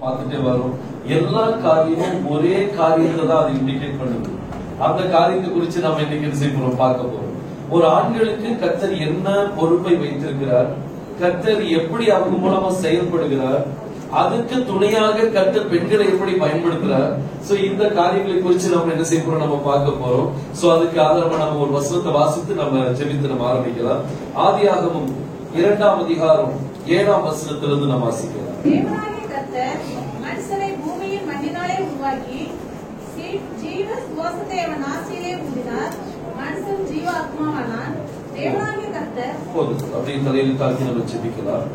பார்த்துட்டே வரும். எல்லா காரியமும் ஒரே காரியத்தை தான் அது இண்டிகேட் பண்ணுது. அந்த காரியத்தை குறித்து நம்ம இன்னைக்கு பார்க்க போறோம். ஒரு ஆண்களுக்கு கர்த்தர் என்ன பொறுப்பை வைத்திருக்கிறார், கர்த்தர் எப்படி அவங்க மூலமா செயல்படுகிறார், அதுக்கு துணையாக கர்த்தர் பெண்களை எப்படி பயன்படுத்துறார். சோ இந்த காரியங்களை குறித்து நம்ம என்ன செய்ய போறோம், நம்ம பார்க்க போறோம். சோ அதுக்கு ஆதாரமா நம்ம ஒரு வசனத்தை வாசித்து நம்ம ஜெபித்து நம்ம ஆரம்பிக்கலாம். ஆதியாகமம் 2ஆம் அதிகாரம் 7ஆம் வசனத்திலிருந்து நம்ம வாசிக்கலாம். மனுஷனை பூமியின் மண்ணினாலே உருவாக்கி ஜீவ சுவாசத்தை அவன் நாசியிலே ஊதினார். மனுஷன் ஜீவ ஆத்மாவானான். தேவனாகிய கர்த்தர் போதும் அப்படியே தலையில் தாக்கி நம்ம ஜெபிக்கலாம்.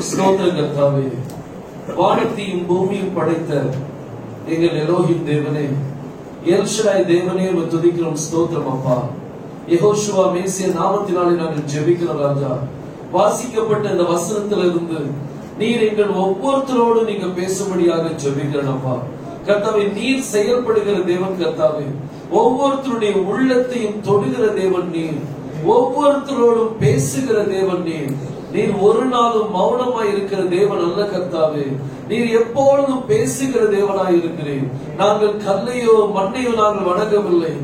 ஸ்தோத்திர கர்த்தாவே, வானத்தையும் பூமியும் படைத்த எங்கள் எலோஹிம் தேவனே, எல் ஷடாய் தேவனே, துதிக்கிறோம். ஸ்தோத்திரம் அப்பா. யெகோஷுவா மேசிய நாமத்தினாலே நாங்கள் ஜெபிக்கிறோம் ராஜா. வாசிக்கப்பட்ட இந்த வசனத்திலிருந்து நீர் எங்கள் ஒவ்வொருத்தரோடு நீங்க பேசும்படியாக ஜெபிக்கிறேன் அப்பா. கர்த்தாவே, நீர் செயல்படுகிற தேவன் கர்த்தாவே, ஒவ்வொருத்தருடைய உள்ளத்தையும் தொடுகிற தேவன் நீர், ஒவ்வொருத்தரோடும் பேசுகிற தேவன் நீர். நீர் ஒரு நாளும் மௌனமாய் இருக்கிற தேவன் அல்ல கர்த்தாவே, நீர் எப்பொழுதும் பேசுகிற தேவனாய் இருக்கிறேன். நாங்கள் கல்லையோ மண்ணையோ நாங்கள் வணங்கவில்லை.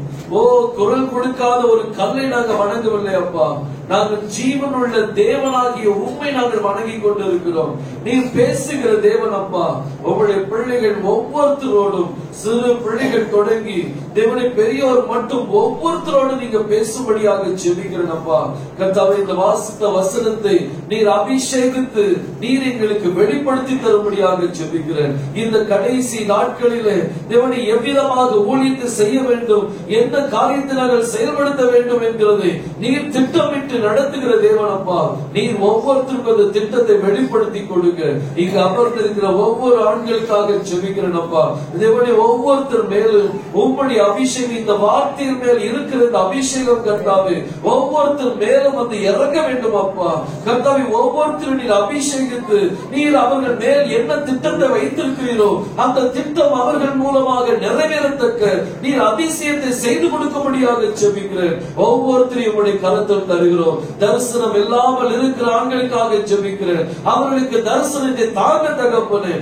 குரல் கொடுக்காத ஒரு கல்லை நாங்கள் வணங்கவில்லை அப்பா. நாங்கள் ஜீவனுள்ள தேவனாகிய உண்மை நாங்கள் வணங்கி கொண்டிருக்கிறோம். நீர் பேசுகிற தேவன் அப்பா. உங்களுடைய பிள்ளைகள் ஒவ்வொருத்தரோடும், சிறு பிள்ளைகள் தொடங்கி தேவனை பெரியோர் மட்டும் ஒவ்வொருத்தரோடு நீங்க பேசும்படியாக ஜெபிக்கிறேன் அப்பா. கர்த்தாவே, இந்த வாசித்த வசனத்தை நீர் அபிஷேகித்து நீர் எங்களுக்கு வெளிப்படுத்தி தரும்படியாக ஜெபிக்கிறேன். இந்த கடைசி நாட்களிலே தேவனை எவ்விதமாக ஊழியத்தை செய்ய வேண்டும், என்ன காரியத்தை நாங்கள் செயல்படுத்த வேண்டும் என்கிறது நீர் திட்டமிட்டு நடத்துகிற தேவன் அப்பா. நீர் ஒவ்வொருத்தருக்கும் அந்த திட்டத்தை வெளிப்படுத்தி கொடுங்க. இங்கு அமர்ந்திருக்கிற ஒவ்வொரு ஆண்களுக்காக ஜெபிக்கிறேன் அப்பா. தேவனை ஒவ்வொருத்தர் மேலும் உம்முடைய அபிஷேகம், இந்த வார்த்தையின் மேல் இருக்கிற இந்த அபிஷேகம் கர்த்தாவே ஒவ்வொருத்தர் மேலும் வந்து இறங்க வேண்டும் அப்பா. கர்த்தாவே, ஒவ்வொருத்தரும் நீர் அபிஷேகித்து நீர் அவர்கள் மேல் என்ன திட்டத்தை வைத்திருக்கிறீரோ அந்த திட்டம் அவர்கள் மூலமாக நிறைவேறத்தக்க நீர் அதிசயத்தை செய்து கொடுக்கும்படியாக ஜெபிக்கிறேன். ஒவ்வொருத்தரையும் உம்முடைய கரத்தில் தருகிறோம். தரிசனம் இல்லாமல் இருக்கிற ஆண்களுக்காக ஜெபிக்கிறேன். அவர்களுக்கு தரிசனத்தை தாங்க தகப்பனே.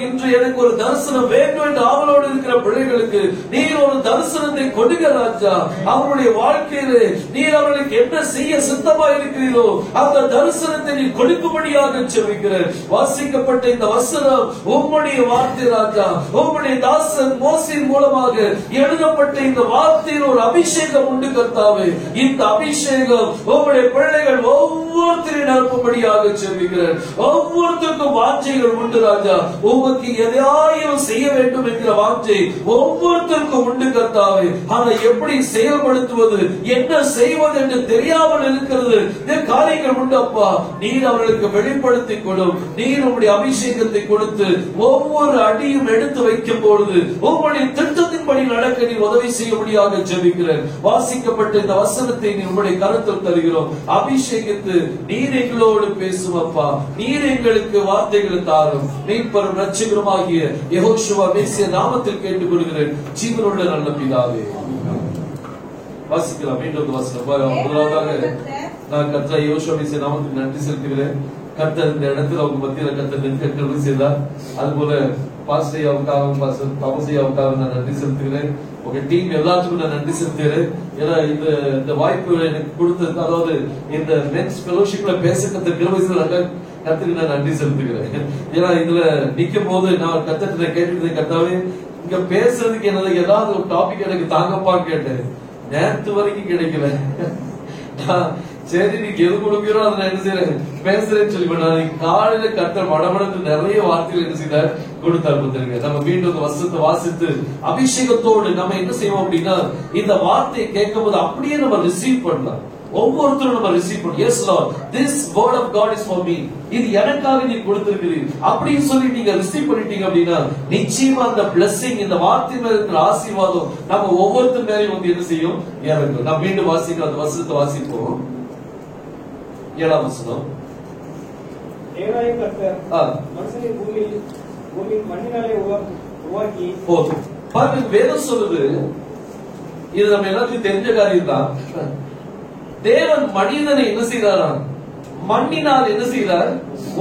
இன்று எனக்கு ஒரு தரிசனம் வேண்டும் என்று ஆவலோடு இருக்கிற பிள்ளைகளுக்கு நீர் ஒரு தரிசனத்தை கொடுங்க ராஜா. அவருடைய வாழ்க்கையிலே நீர் அவர்களுக்கு என்ன செய்ய சித்தமா இருக்கிறீரோ அந்த தரிசனத்தை நீர் கொடுக்கும்படியாக ஜெபிக்கிறேன். வாசிக்கப்பட்ட இந்த வசனம் உம்முடைய வார்த்தை ராஜா. உம்முடைய தாசன் மோசேயின் மூலமாக எழுதப்பட்ட இந்த வார்த்தையில் ஒரு அபிஷேகம் உண்டு கர்த்தாவே. இந்த அபிஷேகம் உம்முடைய பிள்ளைகள் ஒவ்வொருத்தரையும் நிரப்பும்படியாக ஜெபிக்கிறேன். ஒவ்வொருத்தருக்கும் வாஞ்சைகள் உண்டு ராஜா. உமக்கு எதையாயும் செய்ய வேண்டும் என்கிற வாஞ்சை ஒவ்வொருத்தருக்கும் உண்டு கர்த்தாவே. அதை எப்படி செயல்படுத்துவது, என்ன செய்வது என்று தெரியாமல் இருக்கிறது காரியங்கள் உண்டு அப்பா. நீர் அவர்களுக்கு வெளிப்படுத்தி கொடும். நீர் உங்களுடைய அபிஷேகத்தை கொடுத்து ஒவ்வொரு அடியும் எடுத்து வைக்கும் பொழுது உங்களுடைய திட்டத்தின்படி நடக்க நீ உதவி செய்யும்படியாக ஜெபிக்கிறேன். வாசிக்கப்பட்ட இந்த வசனத்தை நீ உங்களுடைய கருத்தில் தருகிறோம். அபிஷேகித்து நீர் எங்களோடு பேசும் அப்பா. நீர் எங்களுக்கு வார்த்தைகளை தாரும். மீட்பரும் இரட்சகருமாகிய யெகோஷுவா மேசிய நாமத்தில் கேட்டுக் கொள்கிறேன் ஜீவனுள்ள நல்ல பிதாவே. வாசிக்கலாம் மீண்டும் வசனம். முதலாவதாக நான் கர்த்தர் யெகோஷுவா மேசிய நாமத்துக்கு நன்றி செலுத்துகிறேன். கர்த்தர் இந்த இடத்துல அவங்க மத்தியில கர்த்தர் செய்தார். அதுபோல பாஸ்டையாவுக்காகவும் தாமசையாவுக்காகவும் நான் நன்றி செலுத்துகிறேன். உங்க டீம் எல்லாத்துக்கும் நான் நன்றி செலுத்துகிறேன். ஏன்னா இந்த வாய்ப்பு எனக்கு கொடுத்தது, அதாவது இந்த மென்ஸ் ஃபெலோஷிப்ல பேச கத்துக்கு நான் நன்றி செலுத்துகிறேன். ஏன்னா இதுல நிக்கும் போது நான் கத்துட்டு கேட்டுட்டு கத்தாவே இங்க பேசுறதுக்கு என்னது ஏதாவது ஒரு டாபிக் எனக்கு தாங்கப்பான்னு கேட்டேன். நேரத்து வரைக்கும் கிடைக்கல. சரி, நீங்க எது கொடுக்கிறோம் அதை என்ன செய்யறேன் பேசுறேன்னு சொல்லி பண்ணாங்க. காலையில கர்த்தர் மடமடத்து நிறைய வார்த்தைகள் என்ன செய்தார் கொடுத்தார். பத்திருங்க, நம்ம மீண்டும் வசனத்தை வாசித்து அபிஷேகத்தோடு நம்ம என்ன செய்வோம் அப்படின்னா இந்த வார்த்தையை கேட்கும் போது அப்படியே நம்ம ரிசீவ் பண்ணலாம். ஒவ்வொருத்தரும் நம்ம ரிசீவ் பண்ணணும். Yes Lord, this word of God is for me. இது எனக்காக நீ கொடுத்திருக்கிறீர் அப்படின்னு சொல்லி நீங்க ரிசீவ் பண்ணிட்டீங்க அப்படின்னா நிச்சயமா அந்த blessing, இந்த வார்த்தை மேல இருக்கிற ஆசீர்வாதம் நம்ம ஒவ்வொருத்தர் மேலயும் வந்து என்ன செய்யும், இறங்கும். நான் மீண்டும் வாசிக்கிறோம். அந்த வசனத்தை வாசிப்போம். 7ஆம் வசனம். தேவனாகிய கர்த்தர் மனுஷனை பூமியின் மண்ணினாலே உருவாக்கி போதும். பாருங்க, வேதம் சொல்லுது, இது நம்ம எல்லாத்துக்கும் தெரிஞ்ச காரியம் தான். தேவன் மனிதனை என்ன செய்கிறாராம், மண்ணினால் என்ன செய்கிறார்,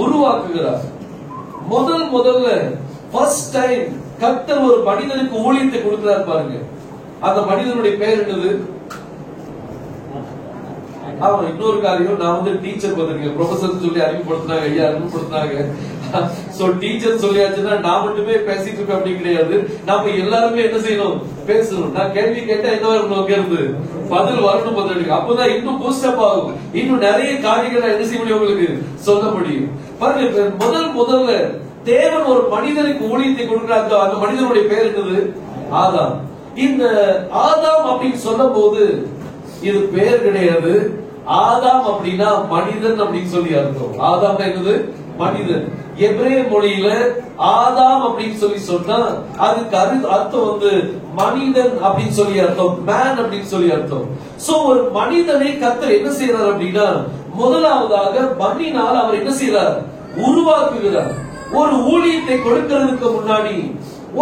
உருவாக்குகிறார். முதல்ல ஃபர்ஸ்ட் டைம் கர்த்தர் ஒரு மனிதனுக்கு ஊழியத்தை கொடுக்கிறார் பாருங்க. அந்த மனிதனுடைய பெயர் என்னது? ஆமா, இன்னொரு காரியம், நான் வந்து டீச்சர் பார்த்திருக்கேன், ப்ரொஃபசர் சொல்லி அறிமுகப்படுத்தினாங்க, ஐயா அறிமுகப்படுத்தினாங்க. சோ டீச்சர் சொல்லியாச்சுன்னா நான் மட்டுமே பேசிட்டு இருக்கேன் அப்படி கிடையாது, நாம எல்லாருமே என்ன செய்யணும்? பேசணும். நான் கேள்வி கேட்டா என்ன வரணும்? இருந்து பதில் வரணும். பதில் அப்பதான் இன்னும் பூஸ்டப் ஆகும், இன்னும் நிறைய காரியங்களை என்ன செய்ய முடியும், உங்களுக்கு சொல்ல முடியும். பாருங்க, முதல்ல தேவன் ஒரு மனிதனுக்கு ஊழியத்தை கொடுக்கிறாங்க. அந்த மனிதனுடைய பெயர் என்னது? ஆதாம். இந்த ஆதாம் அப்படின்னு சொல்லும் போது இது பெயர் கிடையாது. ஆதாம் அப்படின்னா மனிதன் அப்படின்னு சொல்லி அர்த்தம். ஆதாம் என்னது? மனிதன். எபிரேய மொழியில ஆதாம் அப்படின்னு சொல்லி சொன்னா அதுக்கு அர்த்தம் வந்து மனிதன் அப்படின்னு சொல்லி அர்த்தம், மேன் அப்படின்னு சொல்லி அர்த்தம். சோ ஒரு மனிதனை கர்த்தர் என்ன செய்யறார் அப்படின்னா, முதலாவதாக மண்ணினால் அவர் என்ன செய்யறார்? உருவாக்குகிறார். ஒரு ஊழியத்தை கொடுக்கிறதுக்கு முன்னாடி,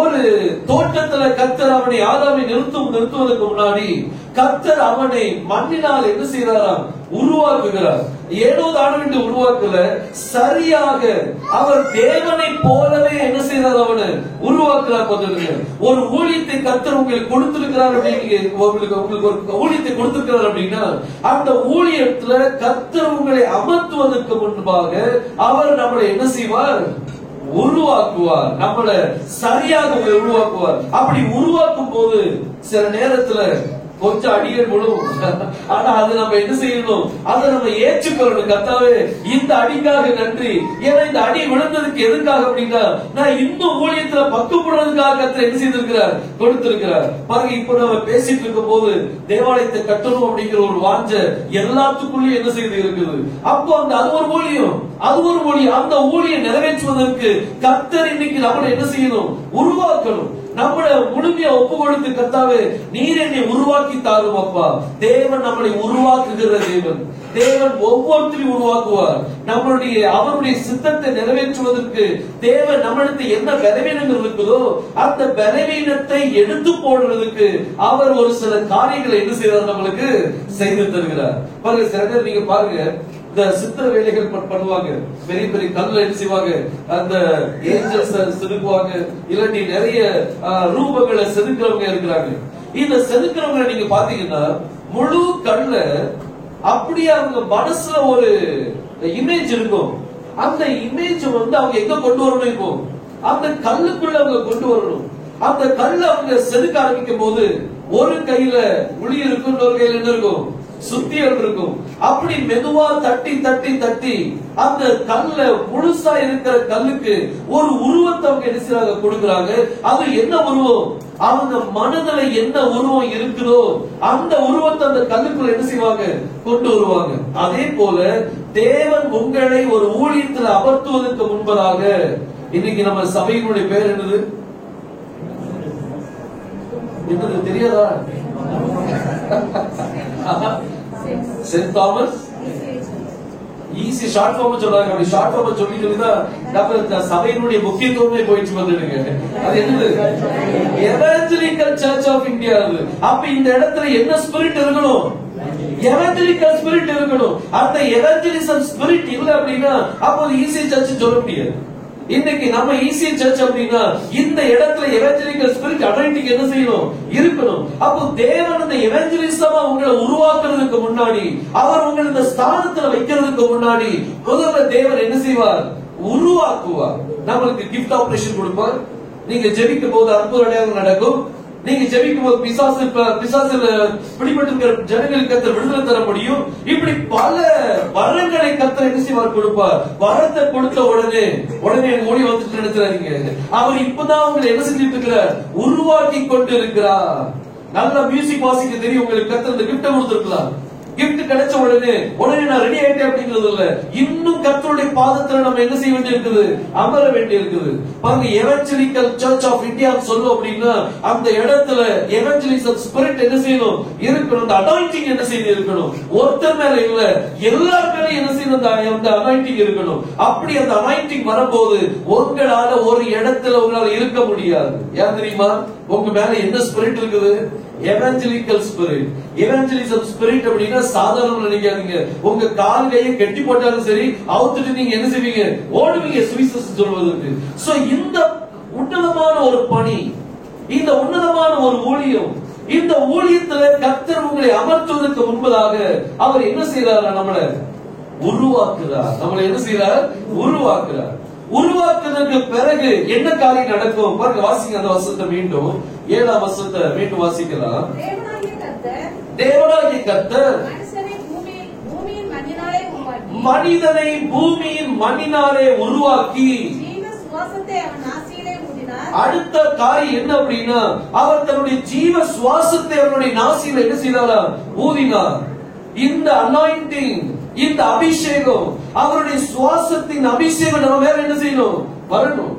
ஒரு தோட்டத்துல கர்த்தர் அவனை ஆதாமை நிறுத்துவதற்கு முன்னாடி கர்த்தர் அவனை மண்ணினால் என்ன செய்யறாராம்? உருவாக்குகிறார். ஏனோ தானவென்று உருவாக்கல, சரியாக அவர் தேவனை போலவே என்ன செய்யறார்? அவனை உருவாக்குறார். ஒரு ஊழியத்தை கர்த்தர் உங்களுக்கு கொடுத்திருக்கிறார், உங்களுக்கு ஒரு ஊழியத்தை கொடுத்திருக்கிறார் அப்படின்னா அந்த ஊழியத்துல கர்த்தர் உங்களை அமர்த்துவதற்கு முன்பாக அவர் நம்மளை என்ன செய்வார்? உருவாக்குவார். நம்மள சரியாக உருவாக்குவார். அப்படி உருவாக்கும் போது சில நேரத்துல கொஞ்சம் அடிகள் விழும். ஆனா அது நம்ம என்ன செய்யணும்? அதை நம்ம ஏற்றுக்கொள்ளணும். கர்த்தாவே, இந்த அடிக்காக நன்றி. ஏன்னா இந்த அடி விழுந்ததுக்கு எதுக்காக அப்படின்னா, நான் இன்னும் ஊழியத்துல பக்குப்படுறதுக்காக கர்த்தர் என்ன செய்திருக்கிறார்? கொடுத்திருக்கிறார். பாருங்க, இப்ப நம்ம பேசிட்டு இருக்கும் போது தேவாலயத்தை கட்டணும் அப்படிங்கிற ஒரு வாஞ்ச எல்லாத்துக்குள்ளயும் என்ன செய்து இருக்குது. அப்போ அது ஒரு ஊழியம், அந்த ஊழியம் நிறைவேற்றுவதற்கு கர்த்தர் இன்னைக்கு நம்மளை என்ன செய்யணும்? உருவாக்கணும். நம்மள முழுமையா ஒப்பு கொடுத்து, கர்த்தாவே நீர் என்னை உருவாக்கி தாரும் அப்பா. தேவன் நம்மளை உருவாக்குகிற தேவன். தேவன் ஒவ்வொருத்தரையும் உருவாக்குவார். அவருடைய சித்தத்தை நிறைவேற்றுவதற்கு தேவன் நம்மளுக்கு என்ன பலவீனங்கள் இருக்குதோ அந்த பலவீனத்தை எடுத்து போடுறதுக்கு அவர் ஒரு சில காரியங்களை என்ன செய்யறார்? நம்மளுக்கு செய்து தருகிறார். பாருங்க, சில நேரம் நீங்க பாருங்க, இந்த சித்திர வேலைகள் பண்ணுவாங்க. பெரிய பெரிய கல்ல என்ன செய்வாங்க? அந்த ஏஞ்சல்ஸ் செதுக்குவாங்க. இல்லாட்டி நிறைய ரூபங்களை செதுக்கிறவங்க இருக்கிறாங்க. இந்த செதுக்கிறவங்க நீங்க பாத்தீங்கன்னா முழு கல்ல அப்படியே அவங்க மனசுல ஒரு இமேஜ் இருக்கும். அந்த இமேஜ் வந்து அவங்க எங்க கொண்டு வரணும்? இப்போ அந்த கல்லுக்குள்ள அவங்க கொண்டு வரணும். அந்த கல்ல அவங்க செதுக்க ஆரம்பிக்கும் போது ஒரு கையில உளி இருக்கும், இன்னொரு கையில என்ன இருக்கும்? சுத்தியல் இருக்கும். அப்படி மெதுவா தட்டி தட்டி தட்டி அந்த கல்ல முழுசா இருக்கிற கல்லுக்கு ஒரு உருவத்தை அவங்க என்ன செய்றாங்க? கொடுக்கறாங்க. அது என்ன உருவம்? அவங்க மனதுல என்ன உருவம் இருக்குதோ அந்த உருவத்தை அந்த கல்லுக்குள்ள என்ன செய்வாங்க? கொண்டு வருவாங்க. அதே போல தேவன் உங்களை ஒரு ஊழியத்தில் அமர்த்துவதற்கு முன்பதாக, இன்னைக்கு நம்ம சபையினுடைய பேர் என்னது? என்னது தெரியாதா? Saint Thomas EC short form சொல்றாங்க. அப்படி ஷார்ட் ஃபார்ம் சொல்லிதான் நம்ம சபையினுடைய முக்கியத்துவமே போயிட்டு வந்துடுங்க. அது என்னது? Evangelical Church of India. அப்ப இந்த இடத்துல என்ன ஸ்பிரிட் இருக்கணும்? எவாஞ்சலிக்கல் ஸ்பிரிட் இருக்கணும். அந்த எவாஞ்சலிசம் ஸ்பிரிட் இல்ல அப்படின்னா அப்போ ஈஸி சர்ச் சொல்ல முடியாது. இன்னைக்கு நம்ம ஈஸி சர்ச் அப்படின்னா இந்த இடத்துல எவாஞ்சலிக்கல் ஸ்பிரிட் அனாயிண்டிங் என்ன செய்யணும்? இருக்கணும். அப்போ தேவன் இந்த எவாஞ்சலிசமா உங்களை உருவாக்குறதுக்கு முன்னாடி, அவர் உங்களை இந்த ஸ்தானத்துல வைக்கிறதுக்கு முன்னாடி முதல்ல தேவன் என்ன செய்வார்? உருவாக்குவார். நம்மளுக்கு கிஃப்ட் ஆபரேஷன் கொடுப்பார். நீங்க ஜெபிக்கும் போது அற்புத அடையாளங்கள் நடக்கும். நீங்க ஜெபிக்கும் போது பிசாசுல பிடிபட்டிருக்கிற ஜனங்களுக்கு கர்த்தர் விடுதலை தர முடியும். இப்படி பல வரங்களை கர்த்தர் என்ன செய்வார்? கொடுப்பார். வரத்தை கொடுத்த உடனே ஓடி வந்துட்டு நினைச்சாதீங்க. அவர் இப்பதான் உங்களை என்ன செஞ்சிட்டு இருக்கிறார்? உருவாக்கி கொண்டு இருக்கிறார். நல்ல மியூசிக் வாசிக்க தெரியும் உங்களுக்கு, கர்த்தர் இந்த கிஃப்ட் கொடுத்திருக்கலாம். கிஃப்ட் கிடைச்ச உடனே நான் ரெடி ஆயிட்டேன் அப்படிங்கிறது இல்ல. இன்னும் கர்த்தருடைய பாதத்துல நம்ம என்ன செய்ய வேண்டி இருக்குது? அமர வேண்டி இருக்குது. பாருங்க, எவாஞ்சலிக்கல் சர்ச் ஆஃப் இந்தியா சொல்லும் அப்படின்னா அந்த இடத்துல எவாஞ்சலிசம் ஸ்பிரிட் என்ன செய்யணும்? இருக்கணும். அந்த அனாயிண்டிங் என்ன செய்து இருக்கணும்? ஒருத்தர் மேல இல்ல, எல்லார் மேல என்ன செய்யணும்? அந்த அனாயிண்டிங் இருக்கணும். அப்படி அந்த அனாயிண்டிங் வரும்போது உங்களால ஒரு இடத்துல உங்களால இருக்க முடியாது. ஏன் தெரியுமா? உங்க மேல என்ன ஸ்பிரிட் இருக்குது? Evangelical spirit. எவாஞ்சலிசம் ஸ்பிரிட் அப்படின்னா சாதாரண நினைக்காதீங்க. உங்க கால் கையை கெட்டி போட்டாலும் சரி, அவுத்துட்டு நீங்க என்ன செய்வீங்க? ஓடுவீங்க சுவிசேஷம் சொல்வதற்கு. சோ இந்த உன்னதமான ஒரு பணி, இந்த உன்னதமான ஒரு ஊழியம், இந்த ஊழியத்துல கர்த்தர் உங்களை அமர்த்துவதற்கு முன்பதாக அவர் என்ன செய்யறாரு? நம்மளை உருவாக்குறார். நம்மளை என்ன செய்யறார்? உருவாக்குறார். உருவாக்குறதுக்கு பிறகு என்ன காரியம் நடக்கும் பாருங்க. வாசிங்க அந்த வசனத்தை மீண்டும், 7ஆம் வசனத்தை மீண்டும் வாசிக்கலாம். தேவனாகிய கர்த்தர் மனிதனை பூமியின் மண்ணினாலே உருவாக்கி அடுத்த காரியம் என்ன அப்படின்னா, அவர் தன்னுடைய ஜீவ சுவாசத்தை அவருடைய நாசியில் என்ன செய்தாரா? ஊதினார். இந்த அனாயிண்டிங், இந்த அபிஷேகம், அவருடைய சுவாசத்தின் அபிஷேகம் நம்ம மேல என்ன செய்யணும்? வரணும்.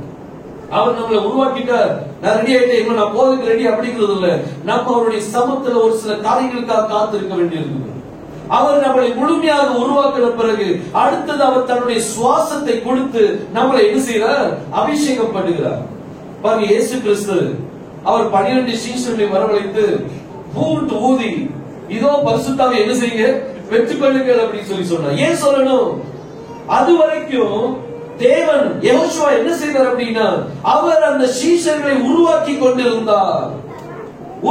அவர் நம்மளை உருவாக்கிட்டார். நான் ரெடி ஆயிட்டேன், நான் போறதுக்கு ரெடி அப்படிங்கிறது இல்ல. நம்ம அவருடைய சமத்துல ஒரு சில காரியங்களுக்காக காத்திருக்க வேண்டியிருக்கு. அவர் நம்மளை முழுமையாக உருவாக்கின பிறகு அடுத்தது அவர் தன்னுடைய சுவாசத்தை கொடுத்து நம்மளை என்ன செய்யறார்? அபிஷேகம் பண்ணுகிறார். பாருங்க, இயேசு கிறிஸ்து அவர் 12 சீஷர்களை வரவழைத்து பூண்டு ஊதி, இதோ பரிசுத்தாவை என்ன செய்யுங்க? பெற்றுக்கொள்ளுங்கள் அப்படின்னு சொல்லி சொன்னார். ஏன் சொல்லணும்? அது வரைக்கும் தேவன் யெகோஷுவா என்ன செய்தார் அப்படின்னா, அவர் அந்த சீஷர்களை உருவாக்கி கொண்டிருந்தார்.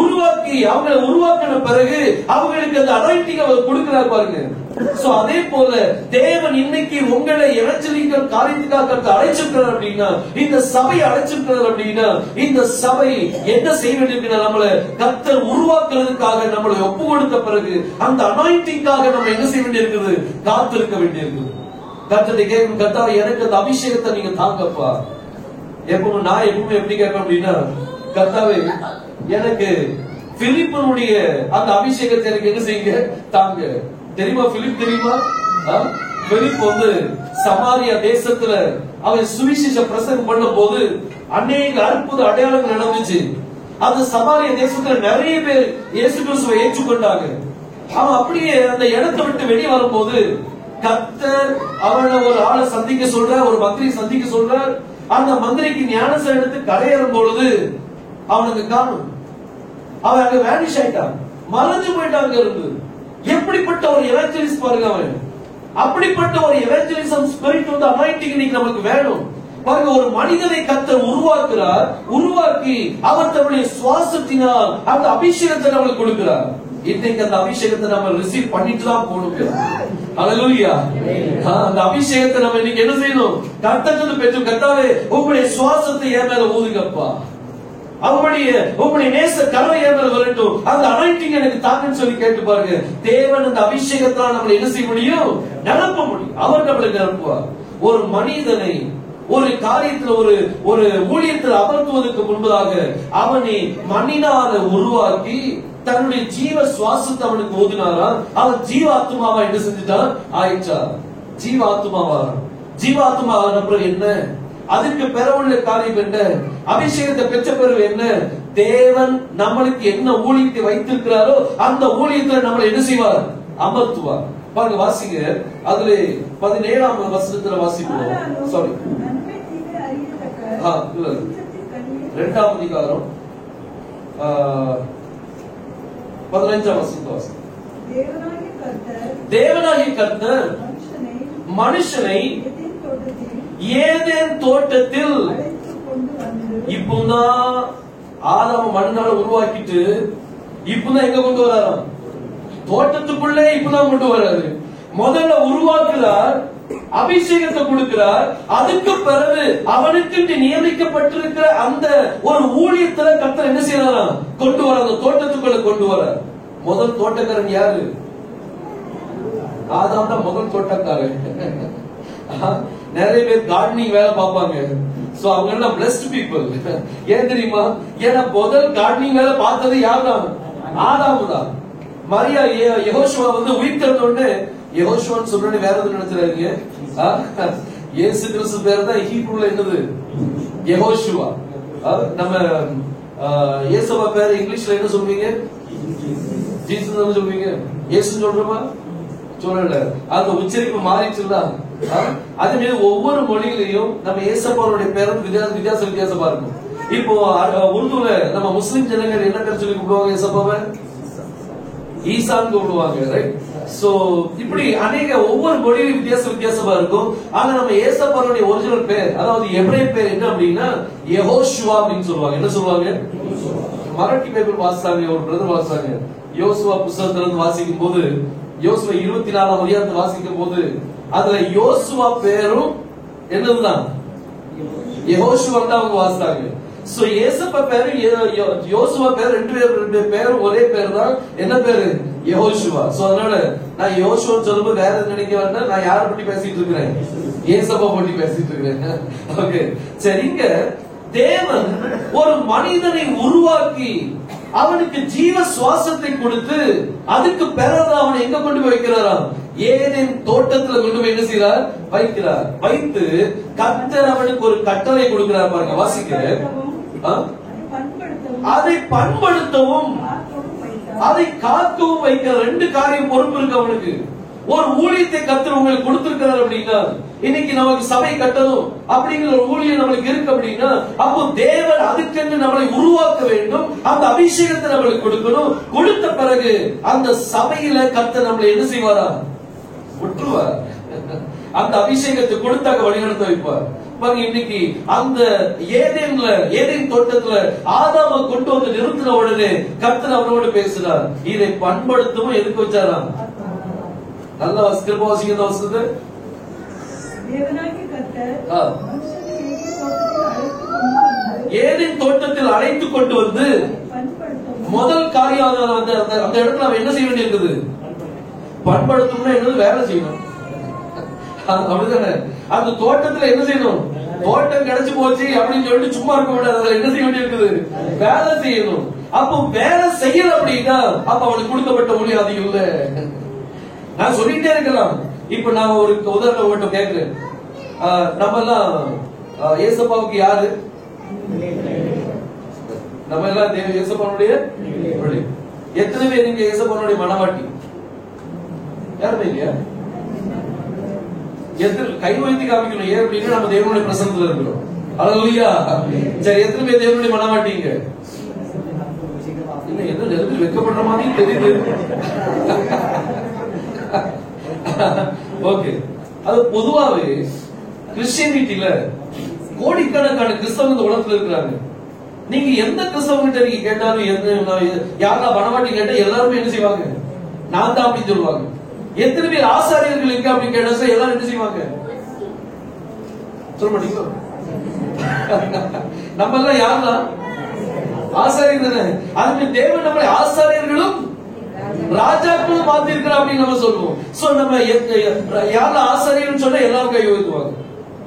உருவாக்கி அவங்களை உருவாக்கின பிறகு அவங்களுக்கு அந்த அனாயிண்டிங் அவர் கொடுக்கிறார் பாருங்க. சோ அதே போல தேவன் இன்னைக்கு உங்களை எவஞ்சலிக்கல் காரியத்துக்காக அழைச்சிருக்கிறார் அப்படின்னா, இந்த சபை அழைச்சிருக்கிறார் அப்படின்னா, இந்த சபை என்ன செய்ய வேண்டியிருக்கிறார்? நம்மளை கர்த்தர் உருவாக்குறதுக்காக நம்மளை ஒப்பு கொடுத்த பிறகு அந்த அனாயிண்டிங்காக நம்ம என்ன செய்ய வேண்டியிருக்குது? காத்திருக்க வேண்டியிருக்குது. கர்த்தரை கேட்கும், கர்த்தாவே எனக்கு அந்த அபிஷேகத்தை நீங்க தாங்கப்பா. எப்பவும் நான் எப்பவுமே எப்படி கேட்பேன் அப்படின்னா, கர்த்தாவே எனக்கு பிலிப்பனுடைய அந்த அபிஷேகத்தை எனக்கு என்ன செய்யுங்க? தாங்க. தெரியுமா பிலிப்? தெரியுமா? பிலிப் வந்து சமாரியா தேசத்துல அவன் சுவிசேஷ பிரசங்கம் பண்ண போது அநேக அற்புத அடையாளங்கள் நடந்துச்சு. அந்த சமாரியா தேசத்துல நிறைய பேர் இயேசு கிறிஸ்துவை ஏற்றுக்கொண்டாங்க. அவன் அப்படியே அந்த இடத்தை விட்டு வெளியே வரும்போது கர்த்தர் அவனை ஒரு ஆளை சந்திக்க சொல்ற, ஒரு மந்திரி சந்திக்க சொல்ற. அந்த மந்திரிக்கு ஞானசம் எடுத்து கரையேறும் பொழுது அவனுக்கு காணும், அவன் அங்க வேனிஷ் ஆயிட்டான், மறைஞ்சு போயிட்டாங்க இருந்து. எப்படிப்பட்ட ஒரு எவாஞ்சலிஸ்ட் பாருங்க அவன். அப்படிப்பட்ட ஒரு எவாஞ்சலிசம் ஸ்பிரிட் வந்து அனாயிண்டிங் இன்னைக்கு நமக்கு வேணும் பாருங்க. ஒரு மனிதனை கர்த்தர் உருவாக்குறார். உருவாக்கி அவர் தன்னுடைய சுவாசத்தினால் அந்த அபிஷேகத்தை நம்மளுக்கு கொடுக்கிறார். இன்னைக்கு அந்த அபிஷேகத்தை நம்ம ரிசீவ் பண்ணிட்டு தான் போகணும். ஹல்லேலூயா. அந்த அபிஷேகத்தை நம்ம இன்னைக்கு என்ன செய்யணும்? கர்த்தர் பெற்று, கர்த்தாவே உங்களுடைய சுவாசத்தை என் மேல ஊதுங்கப்பா, உங்களுடைய நேச கருவை என் மேல வரட்டும், அந்த அனாயிண்டிங் எனக்கு தாங்கன்னு சொல்லி கேட்டு பாருங்க. தேவன் அந்த அபிஷேகத்தால் நம்மளை என்ன செய்ய முடியும்? நிரப்ப முடியும். அவர் நம்மளை நிரப்புவார். ஒரு மனிதனை ஒரு காரியத்தில் ஒரு ஊழியத்தில் அமர்த்துவதற்கு முன்பதாக அவனை மண்ணினால உருவாக்கி தன்னுடைய ஜீவ சுவாசத்தை அவனுக்கு ஓதினாரா. அவன் ஜீவாத்மாவா என்ன செஞ்சுட்டான்? ஆயிடுச்சா? ஜீவாத்மாவா. ஜீவாத்மாவான பிறகு என்ன? அதுக்கு பெறவுள்ள காரியம் என்ன? அபிஷேகத்தை பெற்ற பிறகு என்ன? தேவன் நம்மளுக்கு என்ன ஊழியத்தை வைத்திருக்கிறாரோ அந்த ஊழியத்துல நம்மளை என்ன செய்வார்? அமர்த்துவார். பாருங்க, வாசிங்க. அதுல 17ஆம் வசனத்துல வாசிப்போம். சாரி, 2ஆம் அதிகாரம் 15ஆம் வசனத்தை வாசிங்க. தேவனாகிய கர்த்தர் மனுஷனை ஏதேன் தோட்டத்தில் இப்பதான் ஆதாம் மண்ணால உருவாக்கிட்டு இப்பதான் எங்க கொண்டு வராராம்? தோட்டத்துக்குள்ளே இப்பதான் கொண்டு வராரு. முதல்ல உருவாக்குறார், அபிஷேகத்தை கொடுக்கிறார். அதுக்கு பிறகு அவனுக்கு நியமிக்கப்பட்டிருக்கிற அந்த ஒரு ஊழியத்துல கர்த்தர் என்ன செய்யறாராம்? கொண்டு வர, அந்த தோட்டத்துக்குள்ள கொண்டு வர. முதல் தோட்டக்காரன் யாரு? ஆதாம் தான் முதல் தோட்டக்காரன். நிறைய பேர் கார்டனிங் வேலை பார்ப்பாங்க. சோ அவங்க எல்லாம் பிளஸ்ட் பீப்புள். ஏன் தெரியுமா? ஏன்னா முதல் கார்டனிங் வேலை பார்த்தது யார்தான்? ஆதாம் தான். மரியா யெகோஷுவா வந்து உயிர் திறந்த உடனே, யெகோஷுவான்னு சொல்றேன்னு வேற எதுவும் நினைச்சிடாதீங்க. இயேசு கிறிஸ்து பேர் தான் ஹீப்ரூல என்னது? யெகோஷுவா. நம்ம இயேசுவா பேர் இங்கிலீஷ்ல என்ன சொல்வீங்க? ஜீசஸ் சொல்வீங்க. இயேசு சொல்றோமா? சொல்லல. அந்த உச்சரிப்பு மாறிச்சுல்ல. அதே மாதிரி ஒவ்வொரு மொழியிலையும் நம்ம இயேசப்பாவுடைய பேரும் வித்தியாசமா இருக்கும். இப்போ உருதுல நம்ம முஸ்லிம் ஜனங்கள் என்ன பேர் சொல்லி கூப்பிடுவாங்க ஏசப்பாவை? ஈசான் கூப்பிடுவாங்க, ரைட்? சோ இப்படி அநேக ஒவ்வொரு மொழியும் வித்தியாசமா இருக்கும். ஆனா நம்ம ஏசப்பாவுடைய ஒரிஜினல் பேர், அதாவது எபிரேய பேர் என்ன அப்படின்னா யெகோஷுவா அப்படின்னு சொல்லுவாங்க. என்ன சொல்லுவாங்க? மராட்டி பைபிள் வாசிச்சாங்க, ஒரு பிரதர் வாசிச்சாங்க. யோசுவா புத்தகத்துல இருந்து வாசிக்கும் போது, யோசுவா 24ஆம் அதிகாரத்தை வாசிக்கும் போது அதுல யோசுவா பேரும் என்னதுதான் யெகோஷுவா தான் அவங்க வாசித்தாங்க. சோ ஏசப்பா பேரு யோசுவா பேர் ரெண்டு பேரும் ஒரே பேர் தான். என்ன பேரு? யெகோஷுவா. சோ அதனால நான் யோசுவா சொல்லும்போது வேற நினைக்க வேண்டாம், நான் யாரை பத்தி பேசிட்டு இருக்கிறேன்? ஏசப்பா பத்தி பேசிட்டு இருக்கிறேன். ஓகே, சரிங்க. தேவன் ஒரு மனிதனை உருவாக்கி அவனுக்கு ஜீவ சுவாசத்தை கொடுத்து அதுக்கு பிறகு அவனை எங்க கொண்டு போய் வைக்கிறாராம்? ஏதேன் தோட்டத்துல கொண்டு போய் என்ன செய்யறார்? வைக்கிறார். வைத்து கர்த்தர் அவனுக்கு ஒரு கட்டளை கொடுக்கிறார். பாருங்க, வாசிக்கிறேன். அதை பண்படுத்தவும் அதை காக்கவும் வைக்கிற ரெண்டு காரியம் பொறுப்பு இருக்கு அவனுக்கு. ஒரு ஊழியத்தை கர்த்தர் உங்களுக்கு கொடுத்திருக்கிறார் அப்படின்னா, இன்னைக்கு நமக்கு சபை கட்டணும் அப்படிங்கிற ஒரு ஊழியம் நம்மளுக்கு இருக்கு அப்படின்னா, அப்போ தேவன் அதுக்கென்று நம்மளை உருவாக்க வேண்டும். அந்த அபிஷேகத்தை நம்மளுக்கு கொடுக்கணும். கொடுத்த பிறகு அந்த சபையில கர்த்தர் நம்மளை என்ன செய்வாரா? விட்டுருவார். அந்த அபிஷேகத்தை கொடுத்தாக்க வழிநடத்த வைப்பார். பாருங்க, இன்னைக்கு அந்த ஏதேன் தோட்டத்துல ஆதாமை கொண்டு வந்து நிறுத்தின உடனே கர்த்தர் அவனோடு பேசுறார். இதை பண்படுத்தவும் எதுக்கு வச்சாராம்? நல்லா வாசிக்க வசது. ஏதேன் தோட்டத்தில் அழைத்து கொண்டு வந்து முதல் காரியம் அந்த இடத்துல அவன் என்ன செய்ய வேண்டியிருக்குது? பண்படுத்தணும்னா என்னது? வேலை செய்யணும். அப்படிதானே? அந்த தோட்டத்துல என்ன செய்யணும்? தோட்டம் கிடைச்சு போச்சு அப்படின்னு சொல்லிட்டு சும்மா இருக்க கூடாது. என்ன செய்ய வேண்டியிருக்குது? வேலை செய்யணும். அப்போ வேலை செய்யல அப்படின்னா அப்ப அவனுக்கு கொடுக்கப்பட்ட ஊழியம் அதிகம் இல்ல. நான் சொல்லிட்டே இருக்கலாம். இப்ப நான் ஒரு உதாரணம் மட்டும் கேட்கிறேன். நம்ம எல்லாம் ஏசப்பாவுக்கு யாரு? நம்ம எல்லாம் ஏசப்பாவுடைய எத்தனை பேர் நீங்க ஏசப்பாவுடைய மனவாட்டி? யாருமே இல்லையா? கை வைத்து காமிக்கணும். ஏன் அப்படின்னா நம்ம தேவனுடைய பிரசன்னத்துல இருக்கிறோம். அல்லேலூயா. சரி, எத்தனை பேர் தேவனுடைய மனவாட்டிங்க? இல்ல, என்ன நெருங்கி வெட்கப்படுற மாதிரி தெரியுது. ஓகே, அது பொதுவாவே கிறிஸ்டியானிட்டியில கோடிக்கணக்கான கிறிஸ்தவங்க இந்த உலகத்துல இருக்கிறாங்க. நீங்க எந்த கிறிஸ்தவங்கிட்ட நீங்க கேட்டாலும், யாரா மனவாட்டி கேட்டா எல்லாருமே என்ன செய்வாங்க? நான் தான் அப்படின்னு சொல்லுவாங்க. எத்தனை பேர் ஆசாரியர்கள் இருக்கு அப்படின்னு கேட்டா எல்லாரும் என்ன செய்வாங்க? சொல்ல மாட்டீங்களா? நம்ம எல்லாம் யாருதான்? ஆசாரியர் தானே. அதுக்கு தேவன் நம்மளை ஆசாரியர்களும் ராஜாக்களும் மாத்தி இருக்கிற அப்படின்னு நம்ம சொல்லுவோம். சோ நம்ம யாரெல்லாம் ஆசாரியர்கள் சொன்னா எல்லாரும் கை வைத்துவாங்க.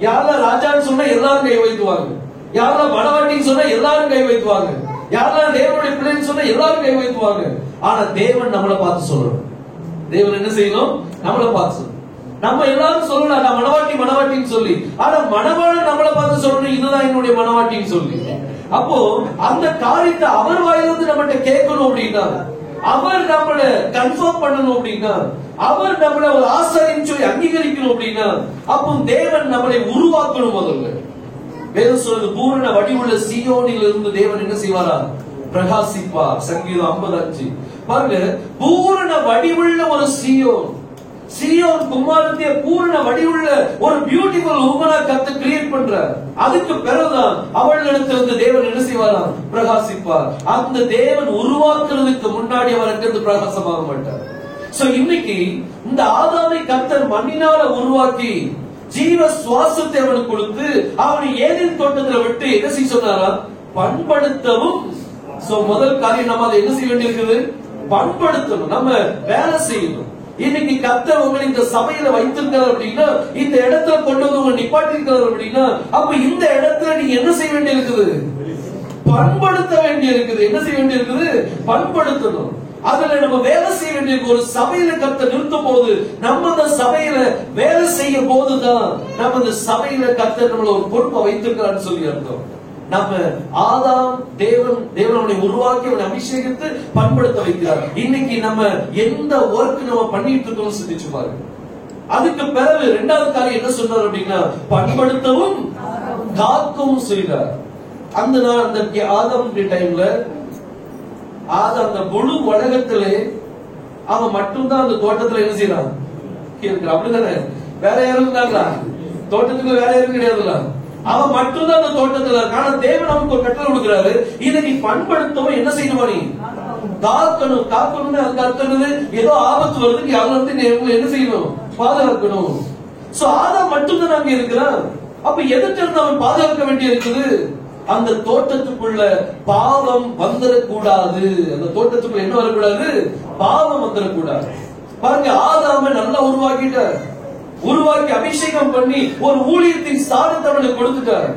யாரெல்லாம் ராஜான்னு சொன்னா எல்லாரும் கை வைத்துவாங்க. யாரெல்லாம் மனவாட்டின்னு சொன்னா எல்லாரும் கை வைத்துவாங்க. யாரெல்லாம் தேவனுடைய பிள்ளைன்னு சொன்னா எல்லாரும் கை வைத்துவாங்க. ஆனா தேவன் நம்மளை பார்த்து சொல்லணும். தேவன் என்ன செய்யணும்? நம்மளை பார்த்து சொல்லணும். நம்ம எல்லாரும் சொல்லலாம் நான் மனவாட்டின்னு சொல்லி. ஆனா மணவாளன் நம்மளை பார்த்து சொல்லணும், இதுதான் என்னுடைய மனவாட்டின்னு சொல்லி. அப்போ அந்த காரியத்தை அவர் வாயிலிருந்து நம்மகிட்ட கேட்கணும் அப்படின்னா, அவர் நம்மளை கன்ஃபார்ம் பண்ணணும் அப்படின்னா, அவர் நம்மளை ஒரு ஆசாரின்னு சொல்லி அங்கீகரிக்கணும் அப்படின்னா, அப்போ தேவன் நம்மளை உருவாக்கணும். முதல்ல வேதம் சொல்றது, பூரண வடிவுள்ள சீயோனில் இருந்து தேவன் என்ன செய்வாரா? பிரகாசிப்பார். சங்கீதம் 55. பாருங்க, பூரண வடிவுள்ள ஒரு சீயோன் குமாரத்திய பூரண வடிவுள்ள ஒரு பியூட்டிஃபுல் உமனா கர்த்தர் கிரியேட் பண்றார். அதுக்கு பிறகுதான் அவளிடத்திலிருந்து தேவன் என்ன செய்வாராம்? பிரகாசிப்பார். அந்த தேவன் உருவாக்குறதுக்கு முன்னாடி அவர் அங்கிருந்து பிரகாசமாக மாட்டார். சோ இன்னைக்கு இந்த ஆதாமை கர்த்தர் மண்ணினால உருவாக்கி ஜீவ சுவாசத்தை அவனுக்கு கொடுத்து அவனை ஏதேன் தோட்டத்தில் விட்டு என்ன செய்ய சொன்னாரா? பண்படுத்தவும். சோ முதல் காரியம் நம்ம அதை என்ன செய்ய வேண்டியிருக்குது? பண்படுத்தணும். நம்ம வேலை செய்யணும். இன்னைக்கு கர்த்தர் உங்களை இந்த சபையில வைத்திருக்கிறார் அப்படின்னா, இந்த இடத்துல கொண்டு வந்து உங்களை நிப்பாட்டி இருக்கிறார் அப்படின்னா, அப்ப இந்த இடத்துல நீங்க என்ன செய்ய வேண்டி இருக்குது? பண்படுத்த வேண்டி இருக்குது. என்ன செய்ய வேண்டி இருக்குது? பண்படுத்தணும். அதுல நம்ம வேலை செய்ய வேண்டிய ஒரு சபையில கர்த்தர் நிறுத்தும் போது, நம்ம அந்த சபையில வேலை செய்ய போதுதான் நம்ம அந்த சபையில கர்த்தர் நம்மள ஒரு பொறுப்பை வைத்திருக்கிறான்னு சொல்லி அர்த்தம். நம்ம ஆதாம் தேவன் அவனை உருவாக்கி அவனை அபிஷேகித்து பண்படுத்த வைக்கிறார். இன்னைக்கு நம்ம எந்த ஒர்க் நம்ம பண்ணிட்டு இருக்கோம் சிந்திச்சு பாருங்க. அதுக்கு பிறகு இரண்டாவது காரியம் என்ன சொன்னார் அப்படின்னா, பண்படுத்தவும் காக்கவும் செய்கிறார். அந்த ஆதாம் டைம்ல அந்த முழு உலகத்திலே அவன் மட்டும்தான் அந்த தோட்டத்துல என்ன செய்யறான் இருக்கிறான். அப்படிதானே? வேற யாரும் இருந்தாங்களா? தோட்டத்துக்குள்ள வேற யாரும் கிடையாதுல்ல. அவன் மட்டும்தான் அந்த தோட்டத்துல இருக்கான். ஆனா தேவன் நமக்கு ஒரு கட்டளை கொடுக்கிறாரு, இதை நீ பண்படுத்தவும் என்ன செய்யணுமா, நீ காக்கணும். காக்கணும்னு அதுக்கு அர்த்தம் ஏதோ ஆபத்து வருது, நீ அதுல இருந்து என்ன செய்யணும், பாதுகாக்கணும். சோ ஆதாம் மட்டும்தான் அங்க இருக்கிறான். அப்ப எதுக்கு அவன் பாதுகாக்க வேண்டி இருக்குது? அந்த தோட்டத்துக்குள்ள பாவம் வந்துடக்கூடாது. அந்த தோட்டத்துக்குள்ள என்ன வரக்கூடாது? பாவம் வந்துடக்கூடாது. பாருங்க, ஆதாம நல்லா உருவாக்கிட்டார். உருவாக்கி அபிஷேகம் பண்ணி ஒரு ஊழியத்தின் ஸ்தானத்தை அவனுக்கு கொடுத்துட்டார்.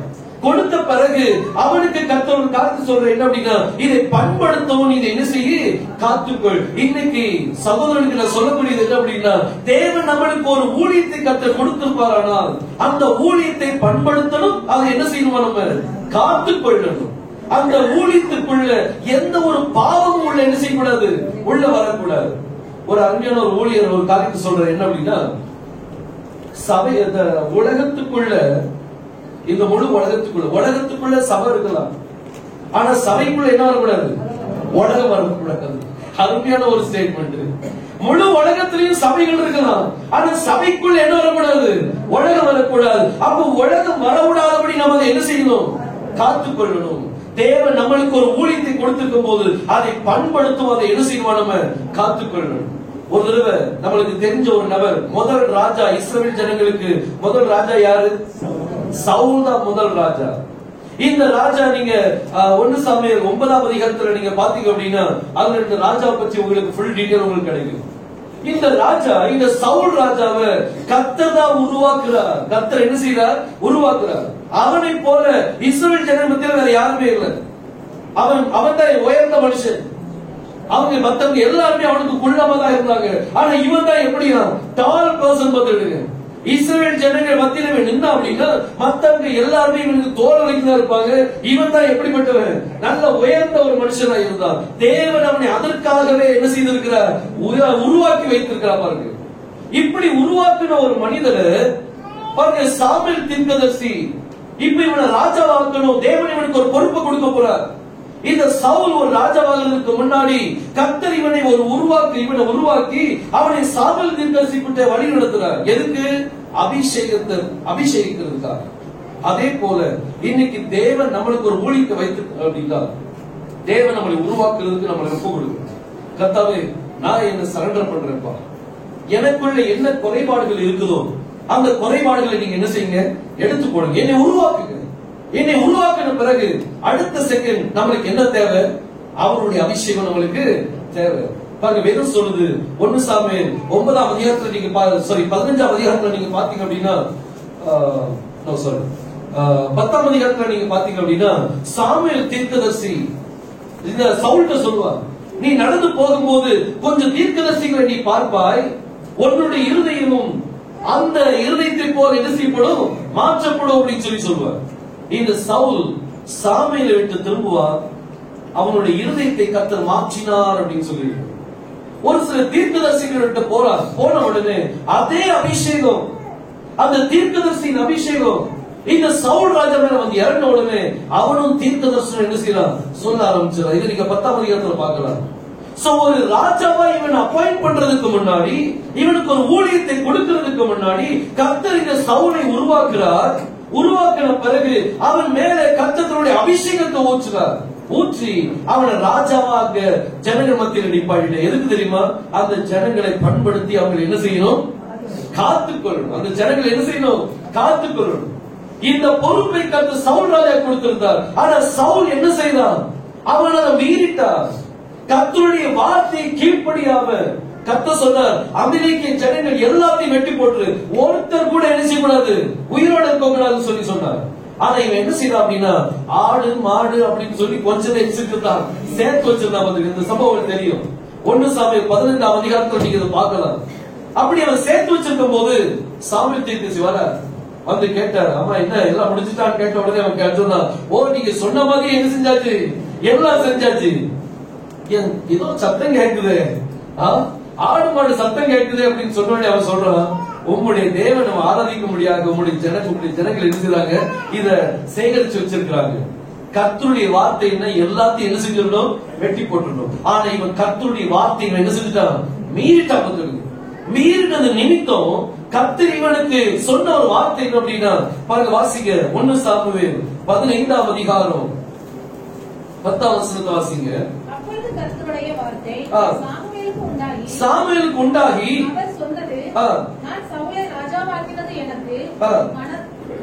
கொடுத்த பிறகு அவனுக்கு கர்த்தர் காத்து சொல்ற என்ன அப்படின்னா, இதை பண்படுத்தவும் இதை என்ன செய்ய, காத்துக்கொள். இன்னைக்கு சகோதரனுக்கு நான் சொல்லக்கூடியது என்ன அப்படின்னா, தேவன் நம்மளுக்கு ஒரு ஊழியத்தை கர்த்தர் கொடுத்திருப்பாரானால் அந்த ஊழியத்தை பண்படுத்தணும். அதை என்ன செய்யணுமா, நம்ம காத்துக்கொள்ளணும். அந்த ஊழியத்துக்குள்ள எந்த ஒரு பாவமும் உள்ள என்ன செய்யக்கூடாது, உள்ள வரக்கூடாது. ஒரு அருமையான ஒரு ஊழியர் ஒரு காரியத்தை சொல்ற என்ன அப்படின்னா, சபை உலகத்துக்குள்ள, இந்த முழு உலகத்துக்குள்ள சபை இருக்கலாம், ஆனா சபைக்குள்ள என்ன வரக்கூடாது, உலகம் வரக்கூடாது. அருமையான ஒரு ஸ்டேட்மெண்ட். முழு உலகத்திலையும் சபைகள் இருக்கலாம், ஆனா சபைக்குள்ள என்ன வரக்கூடாது, உலகம் வரக்கூடாது. அப்ப உலகம் வரக்கூடாதபடி நம்ம அதை என்ன செய்யணும், காத்துக்கொள்ளணும். தேவன் நம்மளுக்கு ஒரு ஊழியத்தை கொடுத்திருக்கும் போது அதை பண்படுத்தும், அதை என்ன செய்யணும், நம்ம காத்துக்கொள்ளணும். ஒரு தடவை நம்மளுக்கு தெரிஞ்ச ஒரு நபர், முதல் ராஜா, இஸ்ரவேல் ஜனங்களுக்கு முதல் ராஜா யாரு? சவுல் தான் முதல் ராஜா. இந்த ராஜா நீங்க 1 சாமுவேல் 9ஆம் அதிகாரத்துல நீங்க பாத்தீங்க அப்படின்னா, அதுல இந்த ராஜா பத்தி உங்களுக்கு ஃபுல் டீடைல் உங்களுக்கு கிடைக்கும். இந்த ராஜா, இந்த சவுல் ராஜாவை கர்த்தர் தான் உருவாக்குறார். கர்த்தர் என்ன செய்யறார், உருவாக்குறார். அவனை போல இஸ்ரவேல் ஜனங்கள் மத்தியில வேற யாருமே இல்லை. அவன் தான் உயர்ந்த மனுஷன். அவங்க மத்தவங்க எல்லாருமே அவனுக்கு குள்ளமா தான் இருந்தாங்க. ஆனா இவன் தான் எப்படியா, டால் பர்சன் பார்த்துட்டு இஸ்ரவேல் ஜனங்கள் மத்தியில நின்னா அப்படின்னா மத்தவங்க எல்லாருமே இவனுக்கு தோல் வரைக்கும் இருப்பாங்க. இவன் தான் எப்படிப்பட்டவன், நல்ல உயர்ந்த ஒரு மனுஷனா இருந்தான். தேவன் அவனை அதற்காகவே என்ன செய்திருக்கிறார், உருவாக்கி வைத்திருக்கிறார். பாருங்க, இப்படி உருவாக்கின ஒரு மனிதரை பாருங்க, சாமுவேல் தீர்க்கதரிசி. இப்ப இவனை ராஜாவாக்கணும், தேவன் இவனுக்கு ஒரு பொறுப்பை கொடுக்க போறார். இந்த சவுல் ஒரு ராஜாவாகிறதுக்கு முன்னாடி கர்த்தர் இவனை உருவாக்கி அவனை சாமுவேல் தீர்க்கதரிசிக்கிட்ட வழி நடத்துறார். எதுக்கு? அபிஷேகிக்கிறதுக்காக. அதே போல இன்னைக்கு தேவன் நம்மளுக்கு ஒரு ஊழியத்தை வைத்து அப்படின்னா, தேவன் நம்மளை உருவாக்குறதுக்கு நம்மளை ஒப்பு கொடுக்கும். கர்த்தாவே, நான் என்ன சரண்டர் பண்றேன்ப்பா, எனக்குள்ள என்ன குறைபாடுகள் இருக்குதோ அந்த குறைபாடுகளை நீங்க என்ன செய்யுங்க, எடுத்து போடுங்க. என்னை உருவாக்குங்க. என்னை உருவாக்கின பிறகு அடுத்த செகண்ட் நம்மளுக்கு என்ன தேவை, அவருடைய அபிஷேகம் நம்மளுக்கு தேவை. பாருங்க, வேதம் சொல்லுது 1 சாமுவேல் 9ஆம் அதிகாரத்துல நீங்க 15ஆம் அதிகாரத்துல நீங்க பாத்தீங்க அப்படின்னா, 10ஆம் அதிகாரத்துல நீங்க பாத்தீங்க அப்படின்னா, சாமுவேல் தீர்க்கதரிசி இந்த சவுல்ட்ட சொல்லுவார், நீ நடந்து போகும்போது கொஞ்சம் தீர்க்கதரிசிகளை நீ பார்ப்பாய், உன்னுடைய இருதயமும் அந்த இருதயத்தை போல என்ன செய்யப்படும், மாற்றப்படும் அப்படின்னு சொல்லுவார். இந்த சவுல் சாமுவேலை விட்டு திரும்புவார், அவனுடைய இருதயத்தை கர்த்தர் மாற்றினார் அப்படின்னு சொல்லி. ஒரு சில தீர்க்கதரிசிகள்கிட்ட போறார், போன உடனே அதே அபிஷேகம், அந்த தீர்க்கதரிசியின் அபிஷேகம் இந்த சவுல் ராஜா மேல வந்து இறங்கின உடனே அவனும் தீர்க்கதரிசனம் என்ன செய்யறான், சொல்ல ஆரம்பிச்சார். இது நீங்க 10ஆம் அதிகாரத்துல பார்க்கலாம். சோ ஒரு ராஜாவா இவன் அப்பாயிண்ட் பண்றதுக்கு முன்னாடி, இவனுக்கு ஒரு ஊழியத்தை கொடுக்கிறதுக்கு முன்னாடி கர்த்தர் இந்த சவுலை உருவாக்குறார். உருவாக்கின பிறகு அவன் மேல கர்த்தருடைய அபிஷேகத்தை ஊற்றி அவனை ராஜாவாக ஜனங்கள் மத்தியில் நிப்பாட்டிட்ட. எதுக்கு தெரியுமா, அந்த ஜனங்களை பண்படுத்தி அவங்க என்ன செய்யணும், காத்துக்கொள்ளணும். அந்த ஜனங்களை என்ன செய்யணும், காத்துக்கொள்ளணும். இந்த பொறுப்பை கர்த்தர் சவுல் ராஜா கொடுத்திருந்தார். ஆனா சவுல் என்ன செய்தான், அவன் அதை மீறிட்டார். கர்த்தருடைய வார்த்தையை கீழ்ப்படியாம கர்த்தர் சொன்னார், அமெரிக்க ஜனங்கள் எல்லாத்தையும் வெட்டி போட்டு ஒருத்தர் கூட என்ன செய்யக்கூடாது, உயிரோட இருக்கக்கூடாதுன்னு சொல்லி சொன்னார். ஆனா இவன் என்ன செய்யறான் அப்படின்னா, ஆடு மாடு அப்படின்னு சொல்லி கொஞ்சம் எச்சிருந்தான், சேர்த்து வச்சிருந்தான். இந்த சம்பவம் தெரியும். 1 சாமுவேல் 15ஆம் அதிகாரத்தில் நீங்க இதை பார்க்கலாம். அப்படி அவன் சேர்த்து வச்சிருக்கும் போது சாமுவேல் தீர்க்கதரிசி வர வந்து கேட்டார், அம்மா என்ன எல்லாம் முடிச்சுட்டான்னு கேட்ட உடனே அவன் கேட்டான், ஓ நீங்க சொன்ன மாதிரி என்ன செஞ்சாச்சு, எல்லாம் செஞ்சாச்சு. ஏதோ சத்தம் கேட்குது, ஆடு மாடு சத்தம் கேட்குது அப்படின்னு சொன்ன அவன் சொல்றான், உங்களுடைய தேவனை நம்ம ஆராதிக்க முடியாது, உங்களுடைய ஜனங்கள் என்ன செய்றாங்க, இத சேகரிச்சு வச்சிருக்கிறாங்க. கர்த்தருடைய வார்த்தை என்ன, எல்லாத்தையும் என்ன செஞ்சிடணும், வெட்டி போட்டுடணும். ஆனா இவன் கர்த்தருடைய வார்த்தை என்ன செஞ்சுட்டான், மீறிட்டான். மீறினது நிமித்தம் கர்த்தர் இவனுக்கு சொன்ன ஒரு வார்த்தை என்ன அப்படின்னா, பாருங்க வாசிங்க 1 சாமுவேல் 15ஆம் அதிகாரம் 10ஆம் வசனத்தை வாசிங்க. அப்பொழுது கர்த்தருடைய வார்த்தை சாமுவேலுக்கு உண்டாகி அவர் சொன்னது, நான் சவுலை ராஜாவாக்கினது எனக்கு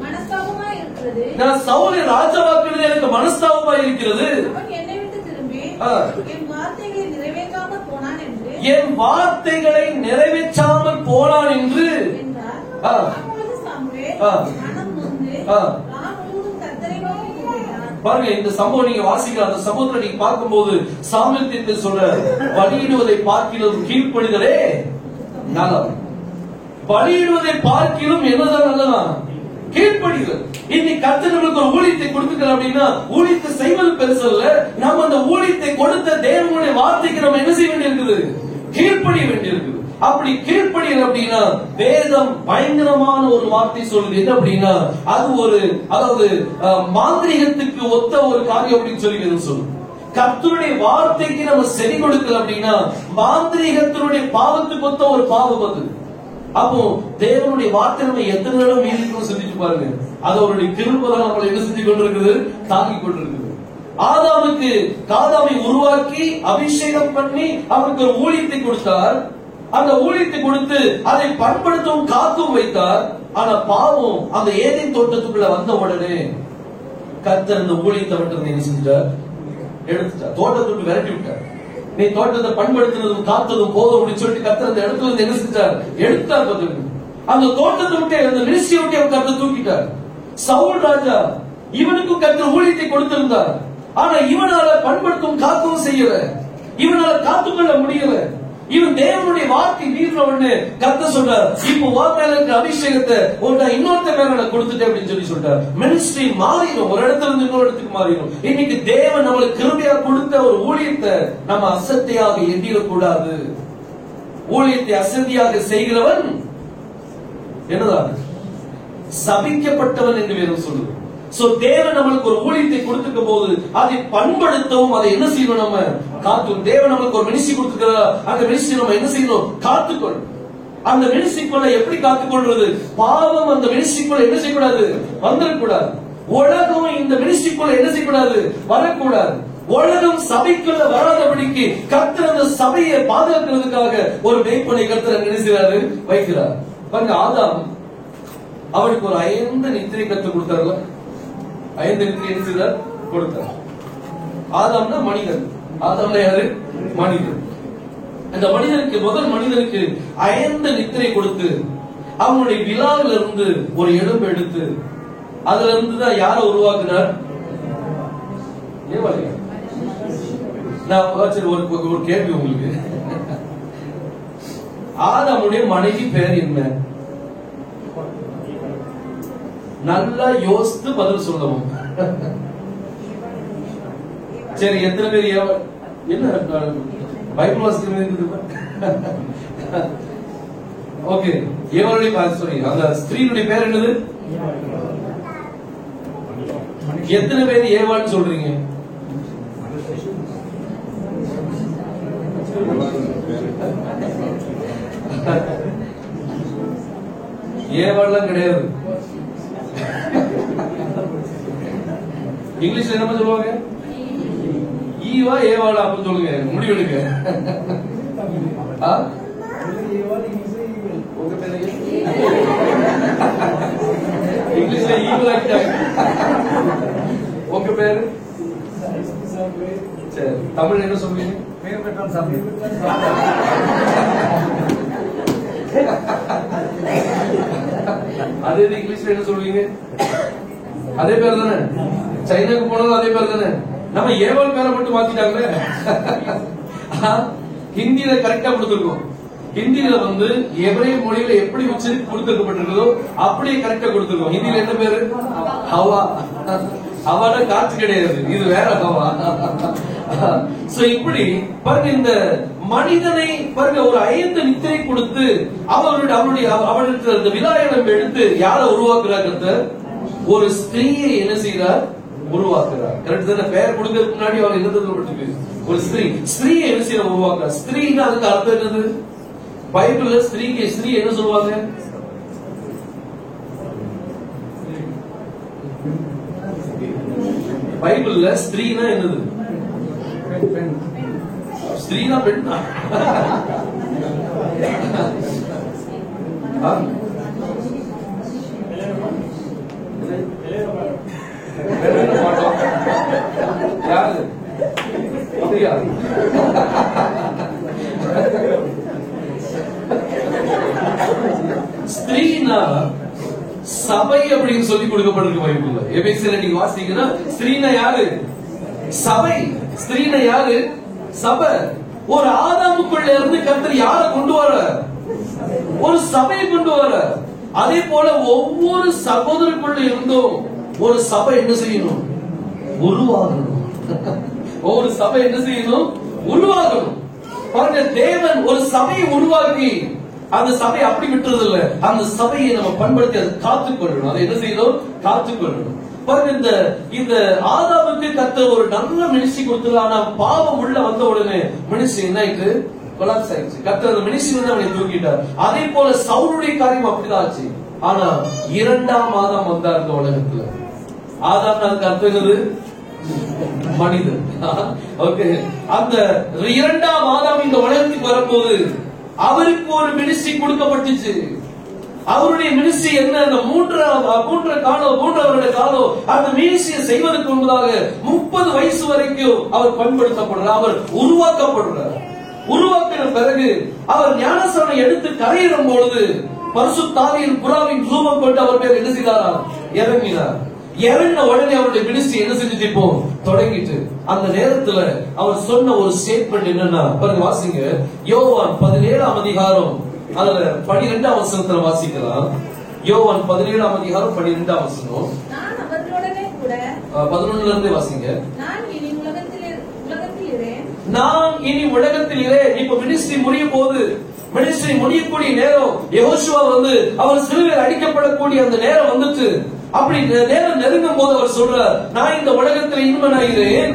மனஸ்தாபமாய் இருக்கிறது. நான் சவுலை ராஜாவாக்கினது எனக்கு மனஸ்தாபமாய் இருக்கிறது. அவன் என்னை விட்டு திரும்பி என் வார்த்தைகளை நிறைவேற்றாமல் போனான் என்று, என் வார்த்தைகளை நிறைவேற்றாமல் போனான் என்று என்றார். அப்பொழுது சாமுவேல் மனம் நொந்து நான் முழுவதும் கர்த்தரை நோக்கி கூப்பிட்டான். பாருங்க, இந்த சம்பவம் நீங்க வாசிக்கிற அந்த சம்பவத்தை நீங்க பார்க்கும்போது சாமுவேல் தீர்க்க சொல்ற, பலியிடுவதை பார்க்கிலும் கீழ்ப்படிதலே நலம். பலியிடுவதை பார்க்கிலும் என்னதான் நல்லதா, கீழ்ப்படிதல். இன்னைக்கு கர்த்தர் நமக்கு ஒரு ஊழியத்தை கொடுத்துக்கிறார் அப்படின்னா, ஊழியத்தை செய்வது பெருசல்ல, நம்ம அந்த ஊழியத்தை கொடுத்த தேவனுடைய வார்த்தைக்கு நம்ம என்ன செய்ய வேண்டியிருக்குது, கீழ்ப்படிய வேண்டியிருக்குது. அப்படி கீழ்ப்படியல் அப்படின்னா, வேதம் பயங்கரமான ஒரு வார்த்தை சொல்லுது. என்ன அப்படின்னா, அது ஒரு, அதாவது மாந்திரிகத்துக்கு ஒத்த ஒரு காரியம் அப்படின்னு சொல்லி சொல்லுது. கர்த்தருடைய வார்த்தைக்கு நம்ம செவி கொடுக்கல அப்படின்னா, மாந்திரிகத்தினுடைய பாவத்துக்கு ஒத்த ஒரு பாவம் அது. அப்போ தேவனுடைய வார்த்தை நம்ம எத்தனை நேரம் மீறிக்கணும் செஞ்சுட்டு பாருங்க. அது அவருடைய கிருபைதான் நம்மளை என்ன செஞ்சு கொண்டிருக்குது, தாங்கி கொண்டிருக்குது. ஆதாமுக்கு காதாமை உருவாக்கி அபிஷேகம் பண்ணி அவருக்கு ஒரு ஊழியத்தை கொடுத்தார். அந்த ஊழியத்தை கொடுத்து அதை பண்படுத்தவும் காத்தும் வைத்தார். ஆனா பாவம் அந்த ஏதேன் தோட்டத்துக்குள்ள வந்த உடனே கர்த்தர் அந்த ஊழியத்தை விட்டு என்ன செஞ்சார், எடுத்துட்டார். தோட்டத்துக்கு விரட்டி விட்டார். நீ தோட்டத்தை பண்படுத்தினதும் காத்ததும் போதும் அப்படின்னு சொல்லிட்டு கர்த்தர் அந்த இடத்துல இருந்து என்ன செஞ்சார், எடுத்தார். அந்த தோட்டத்தை விட்டு, அந்த மினிஸ்ட்ரியை விட்டு அவர் கர்த்தர் தூக்கிட்டார். சவுல் ராஜா, இவனுக்கும் கர்த்தர் ஊழியத்தை கொடுத்திருந்தார். ஆனா இவனால பண்படுத்தும் காக்கவும் செய்யல, இவனால காத்துக்கொள்ள முடியல. இவன் தேவனுடைய வார்த்தை மீறினவன்னு கர்த்தர் சொல்றார், இப்போ உன் மேல இருக்கிற அபிஷேகத்தை இன்னொருத்த மேல கொடுத்துட்டேன் அப்படின்னு சொல்லி சொல்றார். மினிஸ்ட்ரி மாறிடும், ஒரு இடத்துல இருந்து இன்னொரு இடத்துக்கு மாறிடும். இன்னைக்கு தேவன் நம்மளுக்கு கிருபையா கொடுத்த ஒரு ஊழியத்தை நம்ம அசட்டையாக எண்ணிடக்கூடாது. ஊழியத்தை அசதியாக செய்கிறவன் என்னதான், சபிக்கப்பட்டவன் என்று வேதம் சொல்லுது. சோ தேவன் நம்மளுக்கு ஒரு ஊழியத்தை கொடுத்துக்கும் போது அதை பண்படுத்தவும், அதை என்ன செய்யணும், நம்ம காத்தும். தேவன் நம்மளுக்கு ஒரு மினிஸ்ட்ரி கொடுத்துக்கிறார், அந்த மினிஸ்ட்ரி நம்ம என்ன செய்யணும், காத்துக்கொள்ளும். அந்த மினிஸ்ட்ரிக்குள்ள எப்படி காத்துக்கொள்றது, பாவம் அந்த மினிஸ்ட்ரிக்குள்ள என்ன செய்யக்கூடாது, வந்துடக்கூடாது. உலகம் இந்த மினிஸ்ட்ரிக்குள்ள என்ன செய்யக்கூடாது, வரக்கூடாது. உலகம் சபைக்குள்ள வராதபடிக்கு கர்த்தர் அந்த சபையை பாதுகாக்கிறதுக்காக ஒரு மேய்ப்பனை கர்த்தர் என்ன செய்றாரு, வைக்கிறார். பாருங்க, ஆதாம் அவருக்கு ஒரு 5 நித்திரை கத்து கொடுத்தார்ல, 5 நித்திரை என்ன செய்தார், கொடுத்தார். ஆதாம்னா மனிதன், ஆதாம்னா யாரு, மனிதன். அந்த மனிதனுக்கு, முதல் மனிதனுக்கு 5 நித்திரை கொடுத்து அவனுடைய விழாவில இருந்து ஒரு எலும்பு எடுத்து அதுல இருந்து தான் யாரை உருவாக்குனார், ஏவாளை. நான் ஒரு கேள்வி உங்களுக்கு, ஆதாமுடைய மனைவி பேர் என்ன, நல்லா யோசித்து பதில் சொல்லவும். சரி, எத்தனை பேர் என்ன பைபிள் வாசிக்கிறது? ஓகே, ஏவாளுடைய சாரி, அந்த ஸ்திரீனுடைய பேர் என்னது, எத்தனை பேர் ஏவாள்னு சொல்றீங்க? ஏவாள்லாம் கிடையாது. இங்கிலீஷ்ல என்ன சொல்லுவாங்க, ஈவா ஏவாளா அப்படின்னு சொல்லுங்க, முடிவெடுங்க. இங்கிலீஷ்ல ஈவா. உங்க பேரு? சரி, தமிழ் என்ன சொல்லுவீங்க? அதே இங்கிலீஷ்ல என்ன சொல்லுவீங்க? அதே பேர் தானே. சைனாக்கு போனதும் அதே பேர் தானே. நம்ம ஏவாள் பேரை மட்டும் மாத்திட்டாங்க. ஹிந்தியில கரெக்டா கொடுத்திருக்கோம். ஹிந்தியில வந்து எபிரேய மொழியில எப்படி வச்சு கொடுத்திருக்கப்பட்டிருக்கோ அப்படியே கரெக்டா கொடுத்திருக்கோம். ஹிந்தியில என்ன பேரு? ஹவா. ஹவாட காற்று கிடையாது, இது வேற ஹவா. சோ இப்படி பாருங்க, இந்த மனிதனை பாருங்க ஒரு 5 நித்திரை கொடுத்து அவருடைய விழாயிடம் எடுத்து யாரை உருவாக்குறாங்க? ஒரு ஸ்திரீயை என்ன செய்கிறார்? உருவாக்குறார். கரெக்ட் தானே? பெயர் கொடுக்கறதுக்கு முன்னாடி அவர் என்ன சொல்லப்பட்டிருக்கு? ஒரு ஸ்திரீ என்ன செய்ய உருவாக்குறார். ஸ்திரீன்னா அதுக்கு அர்த்தம் என்னது? பைபிள்ல ஸ்திரீ என்ன சொல்லுவாங்க? பைபிள்ல ஸ்திரீனா என்னது? ஸ்திரீனா பெண்ணா? யாரு அப்படியா? ஸ்திரீனா சபை அப்படின்னு சொல்லி கொடுக்கப்பட்டிருக்கு பைபிள்ல. எபேசியர்ல நீங்க வாசிச்சீங்கன்னா ஸ்திரீனா யாரு? சபை. ஸ்திரீனா யாரு? சபை. ஒரு ஆதாமுக்குள்ள இருந்து கர்த்தர் யாரை கொண்டு வர? ஒரு சபையை கொண்டு வர. அதே போல ஒவ்வொரு சகோதரருக்குள்ள இருந்தும் ஒரு சபை என்ன செய்யணும்? உருவாகணும். ஒவ்வொரு சபை என்ன செய்யணும்? உருவாகணும். பாருங்க, தேவன் ஒரு சபையை உருவாக்கி அந்த சபையை அப்படி விட்டுறது இல்ல. அந்த சபையை நம்ம பண்படுத்தி அதை காத்துக்கொள்ளணும். அதை என்ன செய்யணும்? காத்துக்கொள்ளணும். பாருங்க, இந்த ஆதாமுக்கு கர்த்தர் ஒரு நல்ல மினிஸ்ட்ரி கொடுத்துருக்காரு. ஆனா பாவம் உள்ள வந்த உடனே மினிஸ்ட்ரி என்ன ஆயிட்டு? கொலாப்ஸ் ஆயிடுச்சு. கர்த்தர் அந்த மினிஸ்ட்ரி வந்து அவனை தூக்கிட்டார். அதே போல சவுலுடைய காரியம் அப்படிதான் ஆச்சு. ஆனா 2ஆம் ஆதாம் வந்தார் இந்த உலகத்துல. ஆதாம் அதுக்கு அர்த்தம் என்னது? மனிதன். ஓகே, அந்த 2ஆம் ஆதாம் இந்த உலகத்துக்கு வரும்போது அவருக்கு ஒரு மினிஸ்ட்ரி கொடுக்கப்பட்டுச்சு. அவருடைய மினிஸ்ட்ரி என்ன? அந்த மூன்றரை காலம் அந்த மினிஸ்ட்ரியை செய்வதற்கு முன்பதாக 30 வயசு வரைக்கும் அவர் பண்படுத்தப்படுறார். அவர் உருவாக்கப்படுறார். உருவாக்கின பிறகு அவர் ஞானஸ்நானம் எடுத்து கரையிடும் பொழுது பரிசுத்த ஆவியின் புறாவின் ரூபம் கொண்டு அவர் பேர் என்ன செய்தாரா? இறங்கினார். இறங்கின உடனே அவருடைய மினிஸ்ட்ரி என்ன செஞ்சுட்டு இப்போ தொடங்கிட்டு. அந்த நேரத்துல அவர் சொன்ன ஒரு ஸ்டேட்மெண்ட் என்னன்னா, பாருங்க வாசிங்க, யோவான் 17ஆம் அதிகாரம் அதுல 12ஆம் வசனத்துல வாசிக்கலாம். யோவான் 17ஆம் அதிகாரம் 12ஆம் வசனம். நான் அவர்களுடனே கூட 11ல இருந்து வாசிங்க. நான் இனி உலகத்தில் இரேன். நான் இனி உலகத்தில் இரேன். இப்ப மினிஸ்ட்ரி முடிய போது, மினிஸ்ட்ரி முடியக்கூடிய நேரம், யெகோஷுவா வந்து அவர் சிலுவையில் அடிக்கப்படக்கூடிய அந்த நேரம் வந்துட்டு. அப்படி நேரம் நெருங்கும் போது அவர் சொல்றார், நான் இந்த உலகத்தில் இன்பனாகிறேன்.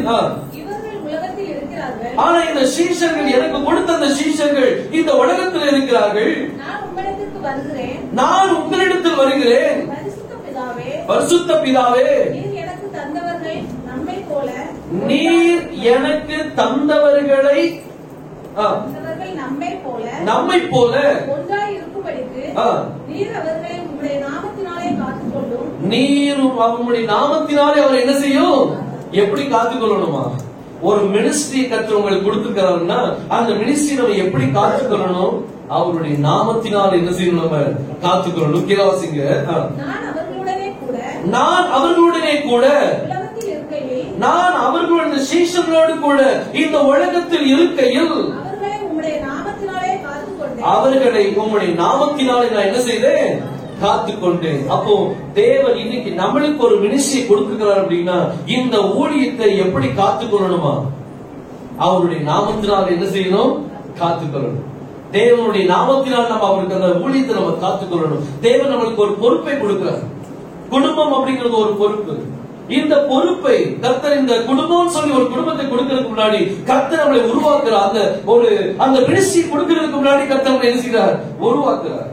இவர்கள் உலகத்தில் இருக்கிறார்கள். ஆனா இந்த சீஷர்கள், எனக்கு கொடுத்த அந்த சீஷர்கள் இந்த உலகத்தில் இருக்கிறார்கள். நான் உங்களிடத்துக்கு வருகிறேன். நான் உங்களிடத்தில் வருகிறேன். பரிசுத்த பிதாவே, நீர் எனக்கு தந்தவர்கள் நம்மை போல, நீர் எனக்கு தந்தவர்களை நம்மை போல ஒன்றாய் இருக்கும்படிக்கு நீர் அவர்களை உம்முடைய நாமத்தினாலே காத்துக்கொள்ளும். நீரும் அவருடைய நாமத்தினாலே அவர் என்ன செய்யும்? எப்படி காத்துக்கொள்ளணுமா? ஒரு மினிஸ்ட்ரி கர்த்தர் உங்களுக்கு கொடுத்திருக்கிறாருன்னா அந்த மினிஸ்ட்ரி நம்ம எப்படி காத்துக்கொள்ளணும்? அவருடைய நாமத்தினால் என்ன செய்யணும்? நம்ம காத்துக்கொள்ளணும். கேவாசிங்க, நான் அவர்களுடனே கூட நான் அவர்களுடைய சீஷர்களோடு கூட இந்த உலகத்தில் இருக்கையில் அவர்களை உம்முடைய நாமத்தினாலே நான் என்ன செய்தேன்? காத்துக்கொண்டேன். அப்போ தேவன் இன்னைக்கு நம்மளுக்கு ஒரு மினிஸ்ட்ரி கொடுத்திருக்கிறார் அப்படின்னா இந்த ஊழியத்தை எப்படி காத்துக்கொள்ளணுமா? அவருடைய நாமத்தினால் என்ன செய்யணும்? காத்துக்கொள்ளணும். தேவனுடைய நாமத்தினால் நம்ம அவருக்கு அந்த ஊழியத்தை நம்ம காத்துக்கொள்ளணும். தேவன் நம்மளுக்கு ஒரு பொறுப்பை கொடுக்கிறார். குடும்பம் அப்படிங்கிறது ஒரு பொறுப்பு. இந்த பொறுப்பை கர்த்தர், இந்த குடும்பம் சொல்லி ஒரு குடும்பத்தை கொடுக்கிறதுக்கு முன்னாடி கர்த்தர் நம்மளை உருவாக்குறார். அந்த மினிஸ்ட்ரி கொடுக்கிறதுக்கு முன்னாடி கர்த்தர் நம்மளை என்ன செய்கிறார்? உருவாக்குறார்.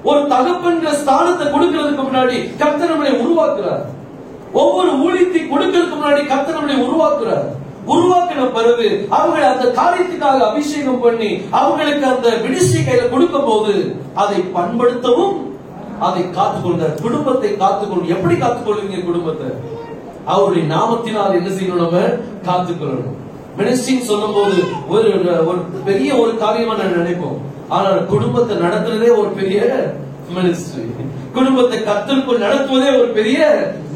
ஒரு தகப்பன்ற ஸ்தானத்தை கொடுக்கிறதுக்கு முன்னாடி கர்த்தர் நம்மளை உருவாக்குறார். ஒவ்வொரு ஊழியத்தை கொடுக்கிறதுக்கு முன்னாடி கர்த்தர் நம்மளை உருவாக்குறார். உருவாக்கின பிறகு அவங்களை அந்த காரியத்துக்காக அபிஷேகம் பண்ணி அவங்களுக்கு அந்த மினிஸ்ட்ரி கையில கொடுக்கும் போது அதை பண்படுத்தவும் அதை காத்துக்கொண்டார். குடும்பத்தை காத்துக்கொள்ளும். எப்படி காத்துக்கொள்வீங்க குடும்பத்தை? அவருடைய நாமத்தினால் என்ன செய்யணும்? நம்ம காத்துக்கொள்ளணும். மினிஸ்ட்ரி சொல்லும் போது ஒரு பெரிய ஒரு காரியமா நான் நினைப்போம். ஆனா குடும்பத்தை நடத்துறதே ஒரு பெரிய மினிஸ்ட்ரி. குடும்பத்தை கர்த்தருக்குள் நடத்துவதே ஒரு பெரிய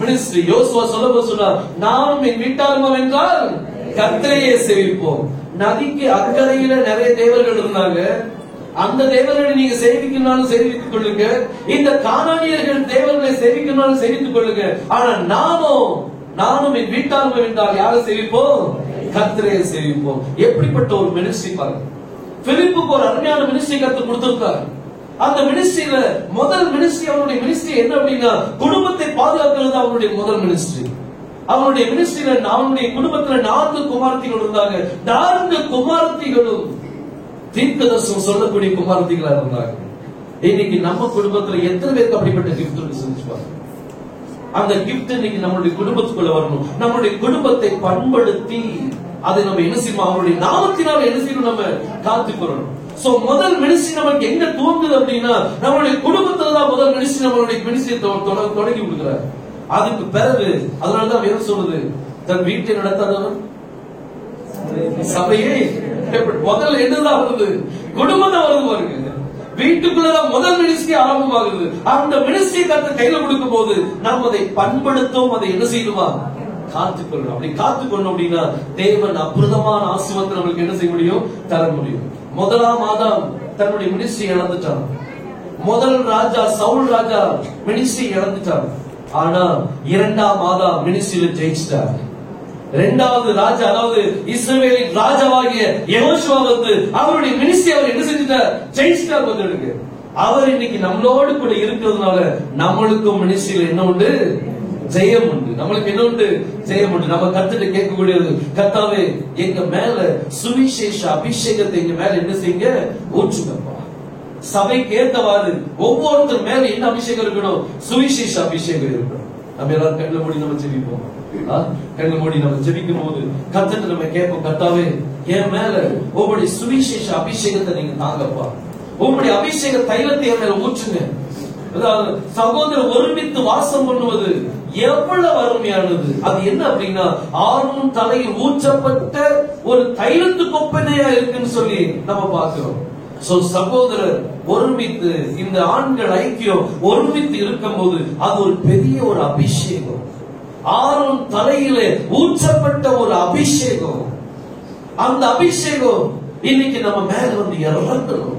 மினிஸ்ட்ரி. யோசுவா சொல்லும்போது சொன்னார், நாம் என் வீட்டாருமம் என்றால் கர்த்தரையே சேவிப்போம். நதிக்கு அக்கறையில நிறைய தேவர்கள் இருந்தாங்க. அந்த தேவர்களை நீங்க சேவிக்கணும்னாலும் சேவித்துக் கொள்ளுங்க. இந்த கானானியர்கள் தேவர்களை சேவிக்கணும்னாலும் சேவித்துக் கொள்ளுங்க. ஆனா நானும் என் வீட்டாருமம் என்றால் யாரை சேவிப்போம்? கர்த்தரையே சேவிப்போம். எப்படிப்பட்ட ஒரு மினிஸ்ட்ரி பாருங்க. பிலிப்புக்கு ஒரு அருமையான மினிஸ்ட்ரி கர்த்தர் கொடுத்திருக்கார். அந்த மினிஸ்ட்ரியில முதல் மினிஸ்ட்ரி, அவருடைய மினிஸ்ட்ரி என்ன அப்படின்னா குடும்பத்தை பாதுகாக்கிறது அவருடைய முதல் மினிஸ்ட்ரி. அவனுடைய மினிஸ்ட்ரியில அவனுடைய குடும்பத்துல 4 குமாரத்திகள் இருந்தாங்க. 4 குமாரத்திகளும் தீர்க்கதரிசனம் சொல்லக்கூடிய குமாரத்திகளா இருந்தாங்க. இன்னைக்கு நம்ம குடும்பத்துல எத்தனை பேருக்கு அப்படிப்பட்ட கிஃப்ட் செஞ்சுப்பாங்க? அந்த கிஃப்ட் இன்னைக்கு நம்மளுடைய குடும்பத்துக்குள்ள வரணும். நம்மளுடைய குடும்பத்தை பண்படுத்தி அதை நம்ம என்ன செய்யணும்? அவருடைய நாமத்தினால என்ன செய்யணும்? நம்ம காத்துக்கொள்ளணும். சோ முதல் மினிஸ்ட்ரி நமக்கு எங்க துவங்குது அப்படின்னா நம்மளுடைய குடும்பத்துல தான் முதல் மினிஸ்ட்ரி நம்மளுடைய மினிஸ்ட்ரி தொடங்கி கொடுக்கிறார். அதுக்கு பிறகு அதனாலதான் வேறு சொல்லுது, தன் வீட்டை நடத்தாதவன் சபையே. முதல்ல என்னதான் வருது? குடும்பம் தான் வருது பாருங்க. வீட்டுக்குள்ளதான் முதல் மினிஸ்ட்ரி ஆரம்பமாகுது. அந்த மினிஸ்ட்ரி கருத்து கையில கொடுக்கும் போது நாம் அதை பண்படுத்தும், அதை என்ன செய்யணுமா? காத்துக்கொள்ளணும். அப்படி காத்துக்கொள்ளணும் அப்படின்னா தேவன் அற்புதமான ஆசீர்வாதத்தை நம்மளுக்கு என்ன செய்ய முடியும்? தர முடியும். முதலாம் ஆதாம் தன்னுடைய மினிஸ்ட்ரி இழந்துட்டான். முதல் ராஜா சவுல் ராஜா மினிஸ்ட்ரி இழந்துட்டான். ஆனா 2ஆம் ஆதாம் மினிஸ்ட்ரியில ஜெயிச்சிட்டார். 2வது ராஜா, அதாவது இஸ்ரவேலின் ராஜாவாகிய யெகோஷுவா வந்து அவருடைய மினிஸ்ட்ரி அவர் என்ன செஞ்சிட்டார்? ஜெயிச்சிட்டார். வந்து அவர் இன்னைக்கு நம்மளோடு கூட இருக்கிறதுனால நம்மளுக்கும் மினிஸ்ட்ரியில என்ன உண்டு? ஜெயம் உண்டு. நம்மளுக்கு என்ன உண்டு? ஜெயம் உண்டு. நம்ம கத்துட்டு கேட்கக்கூடியது, கர்த்தாவே எங்க மேல சுவிசேஷ அபிஷேகத்தை எங்க மேல என்ன செய்யுங்க? ஊற்றுங்கப்பா. சபைக்கு ஏத்தவாறு ஒவ்வொருத்தர் மேல என்ன அபிஷேகம் இருக்கணும்? சுவிசேஷ அபிஷேகம் இருக்கணும். நம்ம எல்லாரும் கண்ண மூடி நம்ம ஜெபிப்போம். கண்ண மூடி நம்ம ஜெபிக்கும் போது கத்துட்டு நம்ம கேட்போம், கர்த்தாவே என் மேல உங்களுடைய சுவிசேஷ அபிஷேகத்தை நீங்க தாங்கப்பா. உங்களுடைய அபிஷேக தைலத்தை என் மேல ஊற்றுங்க. சகோதரர் ஒருமித்து வாசம் பண்ணுவது எவ்வளவு அருமையானது. அது என்ன அப்படின்னா ஆறும் தலையில் ஊற்றப்பட்ட ஒரு தைலத்துக்கு ஒப்பனையா இருக்குன்னு சொல்லி நம்ம பார்க்கிறோம். சகோதரர் ஒருமித்து, இந்த ஆண்கள் ஐக்கியம் ஒருமித்து இருக்கும் போது அது ஒரு பெரிய ஒரு அபிஷேகம். ஆறும் தலையிலே ஊற்றப்பட்ட ஒரு அபிஷேகம். அந்த அபிஷேகம் இன்னைக்கு நம்ம மேல வந்து இறங்கணும்.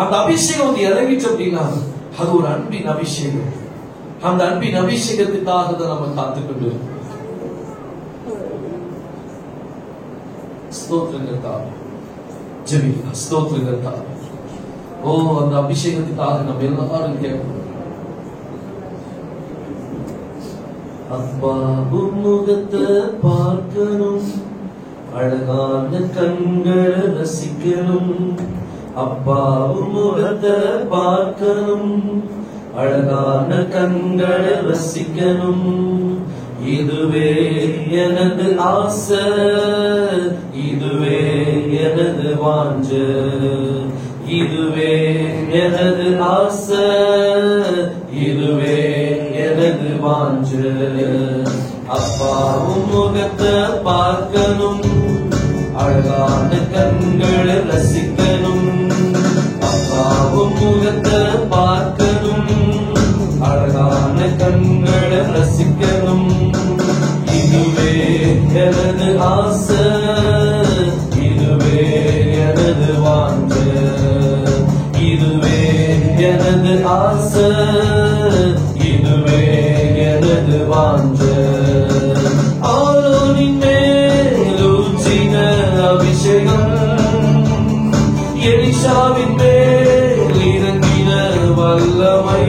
அந்த அபிஷேகம் வந்து இறங்கிச்சு அப்படின்னா அது ஒரு அன்பின் அபிஷேகம். அந்த அன்பின் அபிஷேகத்துக்காக தான் நம்ம காத்துக்கொண்டு ஸ்தோத்திரங்கள் ஜெபிக்கலாம். ஸ்தோத்திரங்கள். ஓ, அந்த அபிஷேகத்துக்காக நம்ம எல்லாரும் கேட்கணும். அப்பா முகத்தை பார்க்கணும், அழகான கண்களை ரசிக்கணும். அப்பா முகத்தை பார்க்கணும், அழகான கண்களை ரசிக்கணும். இதுவே எனது ஆசை, இதுவே எனது வாஞ்சை. இதுவே எனது ஆசை, இதுவே எனது வாஞ்சை. அப்பாவும் முகத்தை பார்க்கணும், அழகான கண்களை ரசிக்கணும். அப்பாவும் முகத்தை பார்க்கணும், அழகான கண்களை ரசிக்கணும். இதுவே எனது ஆசை, இதுவே எனது வாஞ்சை. இதுவே எனது ஆசை, இதுவே எனது வாஞ்சை. ஆரோனின் மேல் ஊற்றின அபிஷேகம், எலிசாவின் மேல் இறங்கின வல்லமை.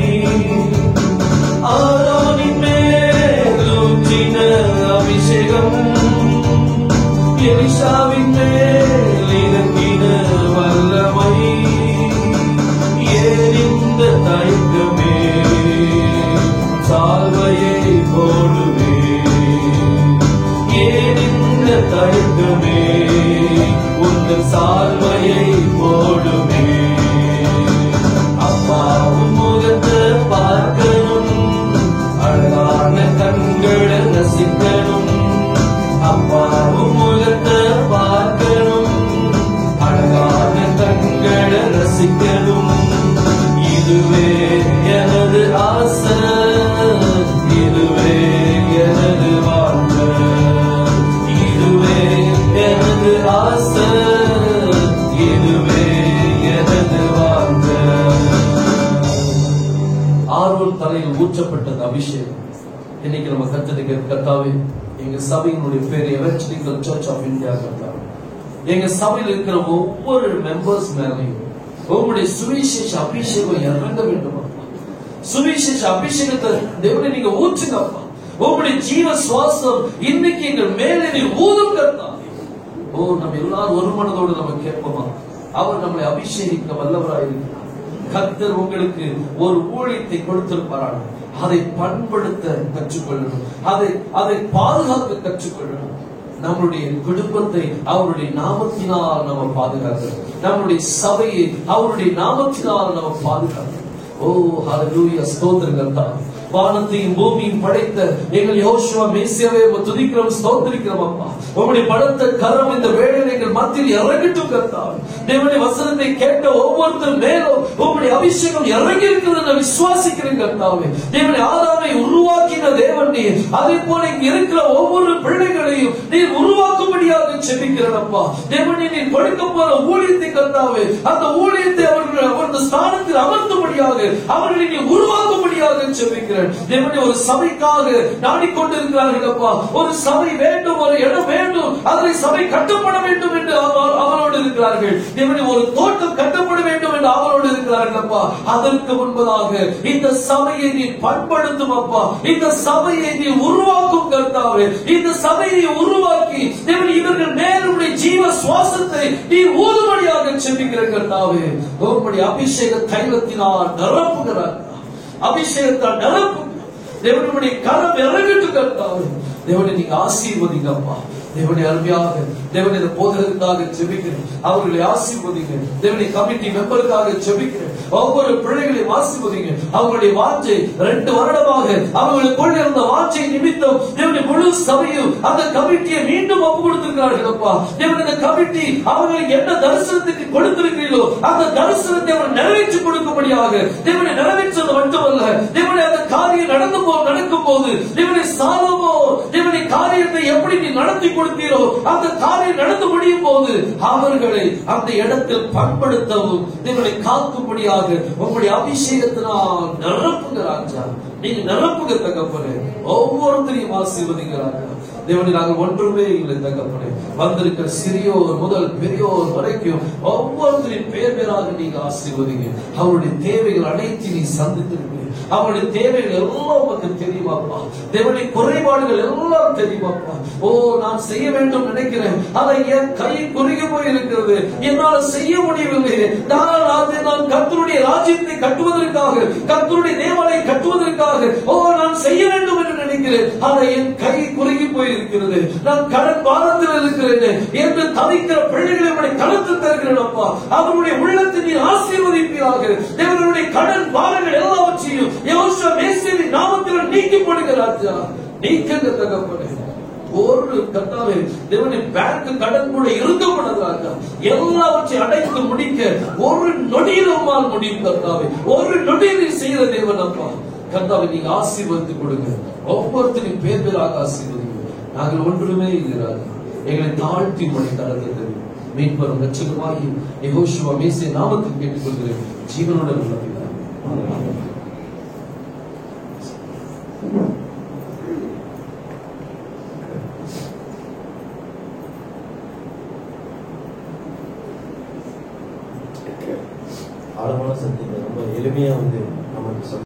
ஆரோனின் மேல் ஊற்றின அபிஷேகம், எலிசாவின் மேல் இறங்கின வல்லமை. ஏறிந்த தயக்கமே சால்வையை போடுவே. ஏறிந்த தயக்கமே உங்கள் சால்வையை போடுவே. அப்பாவும் முகத்தை பார்க்கணும், அழகான கண்களை ரசிக்கணும். அப்பாவும் முகத்தை பார்க்கணும், அழகான கண்களை ரசிக்கணும். இதுவே எனது ஆசை, இதுவே எனது வாஞ்சை. இதுவே எனது ஆசை, இதுவே எனது வாஞ்சை. ஆரோன் தலையில் ஊற்றப்பட்டது அபிஷேகம். இன்னைக்கு நம்ம கர்த்தருக்கு கர்த்தாவே, எங்க சபையினுடைய பேர் எவென்ஜலிக்கல் சர்ச் ஆஃப் இந்தியா கர்த்தாவே, எங்க சபையில் இருக்கிற ஒவ்வொரு மெம்பர்ஸ் மேலையும் உங்களுடைய சுவிசேஷ அபிஷேகம் இறங்க வேண்டும். சுவிசேஷ அபிஷேகத்தை தேவனை நீங்க ஊற்றுங்கப்பா. உம்முடைய ஜீவ சுவாசம் இன்னைக்கு எங்கள் மேலே நீ ஊதும் கர்த்தாவே. ஓ, நம்ம எல்லாரும் ஒரு மனதோடு நம்ம கேட்போமா? அவர் நம்மளை அபிஷேகிக்க வல்லவராயிருக்கிறார். கர்த்தர் உங்களுக்கு ஒரு ஊழியத்தை கொடுத்திருப்பாரான அதை பண்படுத்த கற்றுக்கொள்ளணும், அதை பாதுகாக்க கற்றுக்கொள்ளணும். நம்முடைய குடும்பத்தை அவருடைய நாமத்தினால் நம்ம பாதுகாக்கணும், நம்முடைய சபையை அவருடைய நாமத்தினால் நம்ம பாதுகாக்கணும். ஓ ஹல்லேலூயா, ஸ்தோத்திரம் தான். வானத்தையும் பூமியும் படைத்த எங்கள் யோசுவா மேசியாவை துதிக்கிறோம், ஸ்தோத்திரிக்கிறோம் அப்பா. உம்முடைய பலத்த கரம் இந்த வேளையில் எங்கள் மத்தியில் இறங்கட்டும் கர்த்தாவே. தேவனுடைய வசனத்தை கேட்ட ஒவ்வொருத்தர் மேலும் உம்முடைய அபிஷேகம் இறங்கி இருக்கிறது நான் விசுவாசிக்கிறேன் கர்த்தாவே. தேவனுடைய ஆதாமை உருவாக்கின தேவன் நீர், அதே போல இங்க இருக்கிற ஒவ்வொரு பிள்ளைகளையும் நீர் உருவாக்கும்படியாக செபிக்கிறேன் அப்பா. தேவனே, நீர் கொடுக்க போற ஊழியத்தை கர்த்தாவே, அந்த ஊழியத்தை அவர்கள் ஸ்தானத்தில் அமர்த்தும்படியாக அவர்களை நீ உருவாக்கும்படியாக செபிக்கிறேன். தேவனே, ஒரு சபைக்காக நாடிக்கொண்டிருக்கிறார்கள் அப்பா. ஒரு சபை வேண்டும், ஒரு இடம் வேண்டும், அதனை சபை கட்டப்பட வேண்டும் என்று அவரோடு இருக்கிறார்கள். தேவனே, ஒரு தோட்டம் கட்டப்பட வேண்டும் என்று அவரோடு இருக்கிறார்கள் அப்பா. அதற்கு முன்பதாக இந்த சபையை நீ பண்படுத்தும் அப்பா. இந்த சபையை நீ உருவாக்கும் கர்த்தாவே. இந்த சபையை உருவாக்கி தேவனே, இவர்கள் மேலுடைய ஜீவ சுவாசத்தை நீ ஊதும்படியாக செபிக்கிற கர்த்தாவே. உம்முடைய அபிஷேக தைலத்தினால் நிரப்புகிறார், அபிஷேகத்தால் நிரப்பு. தேவனுடைய கரம் இறங்கட்டும் கர்த்தாவே. தேவனை நீங்க ஆசீர்வதிங்கப்பா. தேவனை அருமையாக தேவனை போதகத்துக்காக ஜெபிக்கிறேன், அவர்களை ஆசீர்வதிங்க. தேவனை கமிட்டி மெம்பருக்காக ஜெபிக்கிறேன், ஒவ்வொரு பிள்ளைகளையும் ஆசீர்வதிங்க. அவங்களுடைய வாஞ்சை 2 வருடமாக அவர்களுக்குள் இருந்த வாஞ்சை நிமித்தம் தேவனை முழு சபையும் அந்த கமிட்டியை மீண்டும் ஒப்பு கொடுத்திருக்கிறார்கள் அப்பா. தேவன் இந்த கமிட்டி அவர்களுக்கு என்ன தரிசனத்துக்கு கொடுத்திருக்கிறீர்களோ அந்த தரிசனத்தை அவர் நிறைவேற்றி கொடுக்கும்படியாக தேவனை நிறைவேற்றது மட்டுமல்ல, தேவனை அந்த காரியம் நடக்கும் போது தேவனை சாலமோ தேவனை காரியத்தை எப்படி நீ நடத்தி கொடுத்தீரோ அந்த காரியம் நடந்து முடியும் போது அவர்களை அந்த இடத்தில் பண்படுத்தவும் தேவனை காக்கும்படியாக உங்களுடைய அபிஷேகத்தினால் நிரப்புங்க ராஜா. நீங்க நிரப்புங்க தகப்பனே. ஒவ்வொருத்தரையும் ஆசீர்வதிக்கிறாங்க தேவனை. நாங்கள் ஒன்றுமே இல்லை தகப்பனே. வந்திருக்கிற சிறியோர் முதல் பெரியோர் வரைக்கும் ஒவ்வொருத்தரின் பேர் பேராக நீங்க ஆசீர்வதிங்க. அவருடைய தேவைகள் அனைத்து நீ சந்தித்திருக்க, அவருடைய தேவைகள் எல்லாம் உனக்கு தெரியுமாப்பா. தேவனுடைய குறைபாடுகள் எல்லாம் தெரியுமாப்பா. ஓ, நான் செய்ய வேண்டும் நினைக்கிறேன், அதை என் கை குறுகி போய் இருக்கிறது, என்னால் செய்ய முடியவில்லை. நான் கர்த்தருடைய ராஜ்யத்தை கட்டுவதற்காக, கர்த்தருடைய தேவாலயை கட்டுவதற்காக நான் செய்ய வேண்டும் என்று நினைக்கிறேன், அதை என் கை குறுகி போய் இருக்கிறது, நான் கடன் பாரத்தில் இருக்கிறேன் என்று தவிக்கிற பிள்ளைகளை கலந்து தருகிறேன் அப்பா. அவருடைய உள்ளத்தை நீ ஆசீர்வதிப்பீராக. தேவனுடைய கடன் பாரங்கள் எல்லாவற்றையும் யோசுவா மேசியாவின் நாமத்தில் நீக்கி போடுங்க ராஜா. நீக்குங்க தகப்பனே. ஒரு கர்த்தாவே தேவனே, பேங்க் கடன் கூட இருக்கக்கூடாது ராஜா. எல்லாவற்றையும் அடைத்து முடிக்க ஒரு நொடியில் உம்மால் முடியும் கர்த்தாவே. ஒரு நொடியில் செய்கிற தேவன் அப்பா. கர்த்தாவை நீங்க ஆசீர்வதித்து கொடுங்க. ஒவ்வொருத்தரையும் பேர் பேராக ஆசீர்வதிங்க. நாங்கள் ஒன்றுமே இல்லை, எங்களை தாழ்த்தி உடைய கரத்தை தெரியும். மீட்பரும் ரட்சகருமாகிய யெகோஷுவா மேசியா நாமத்தில் கேட்டுக்கொள்கிறேன், ஜீவனுடன் உள்ளது. ஆழமான சத்தியத்தை ரொம்ப எளிமையா நமக்கு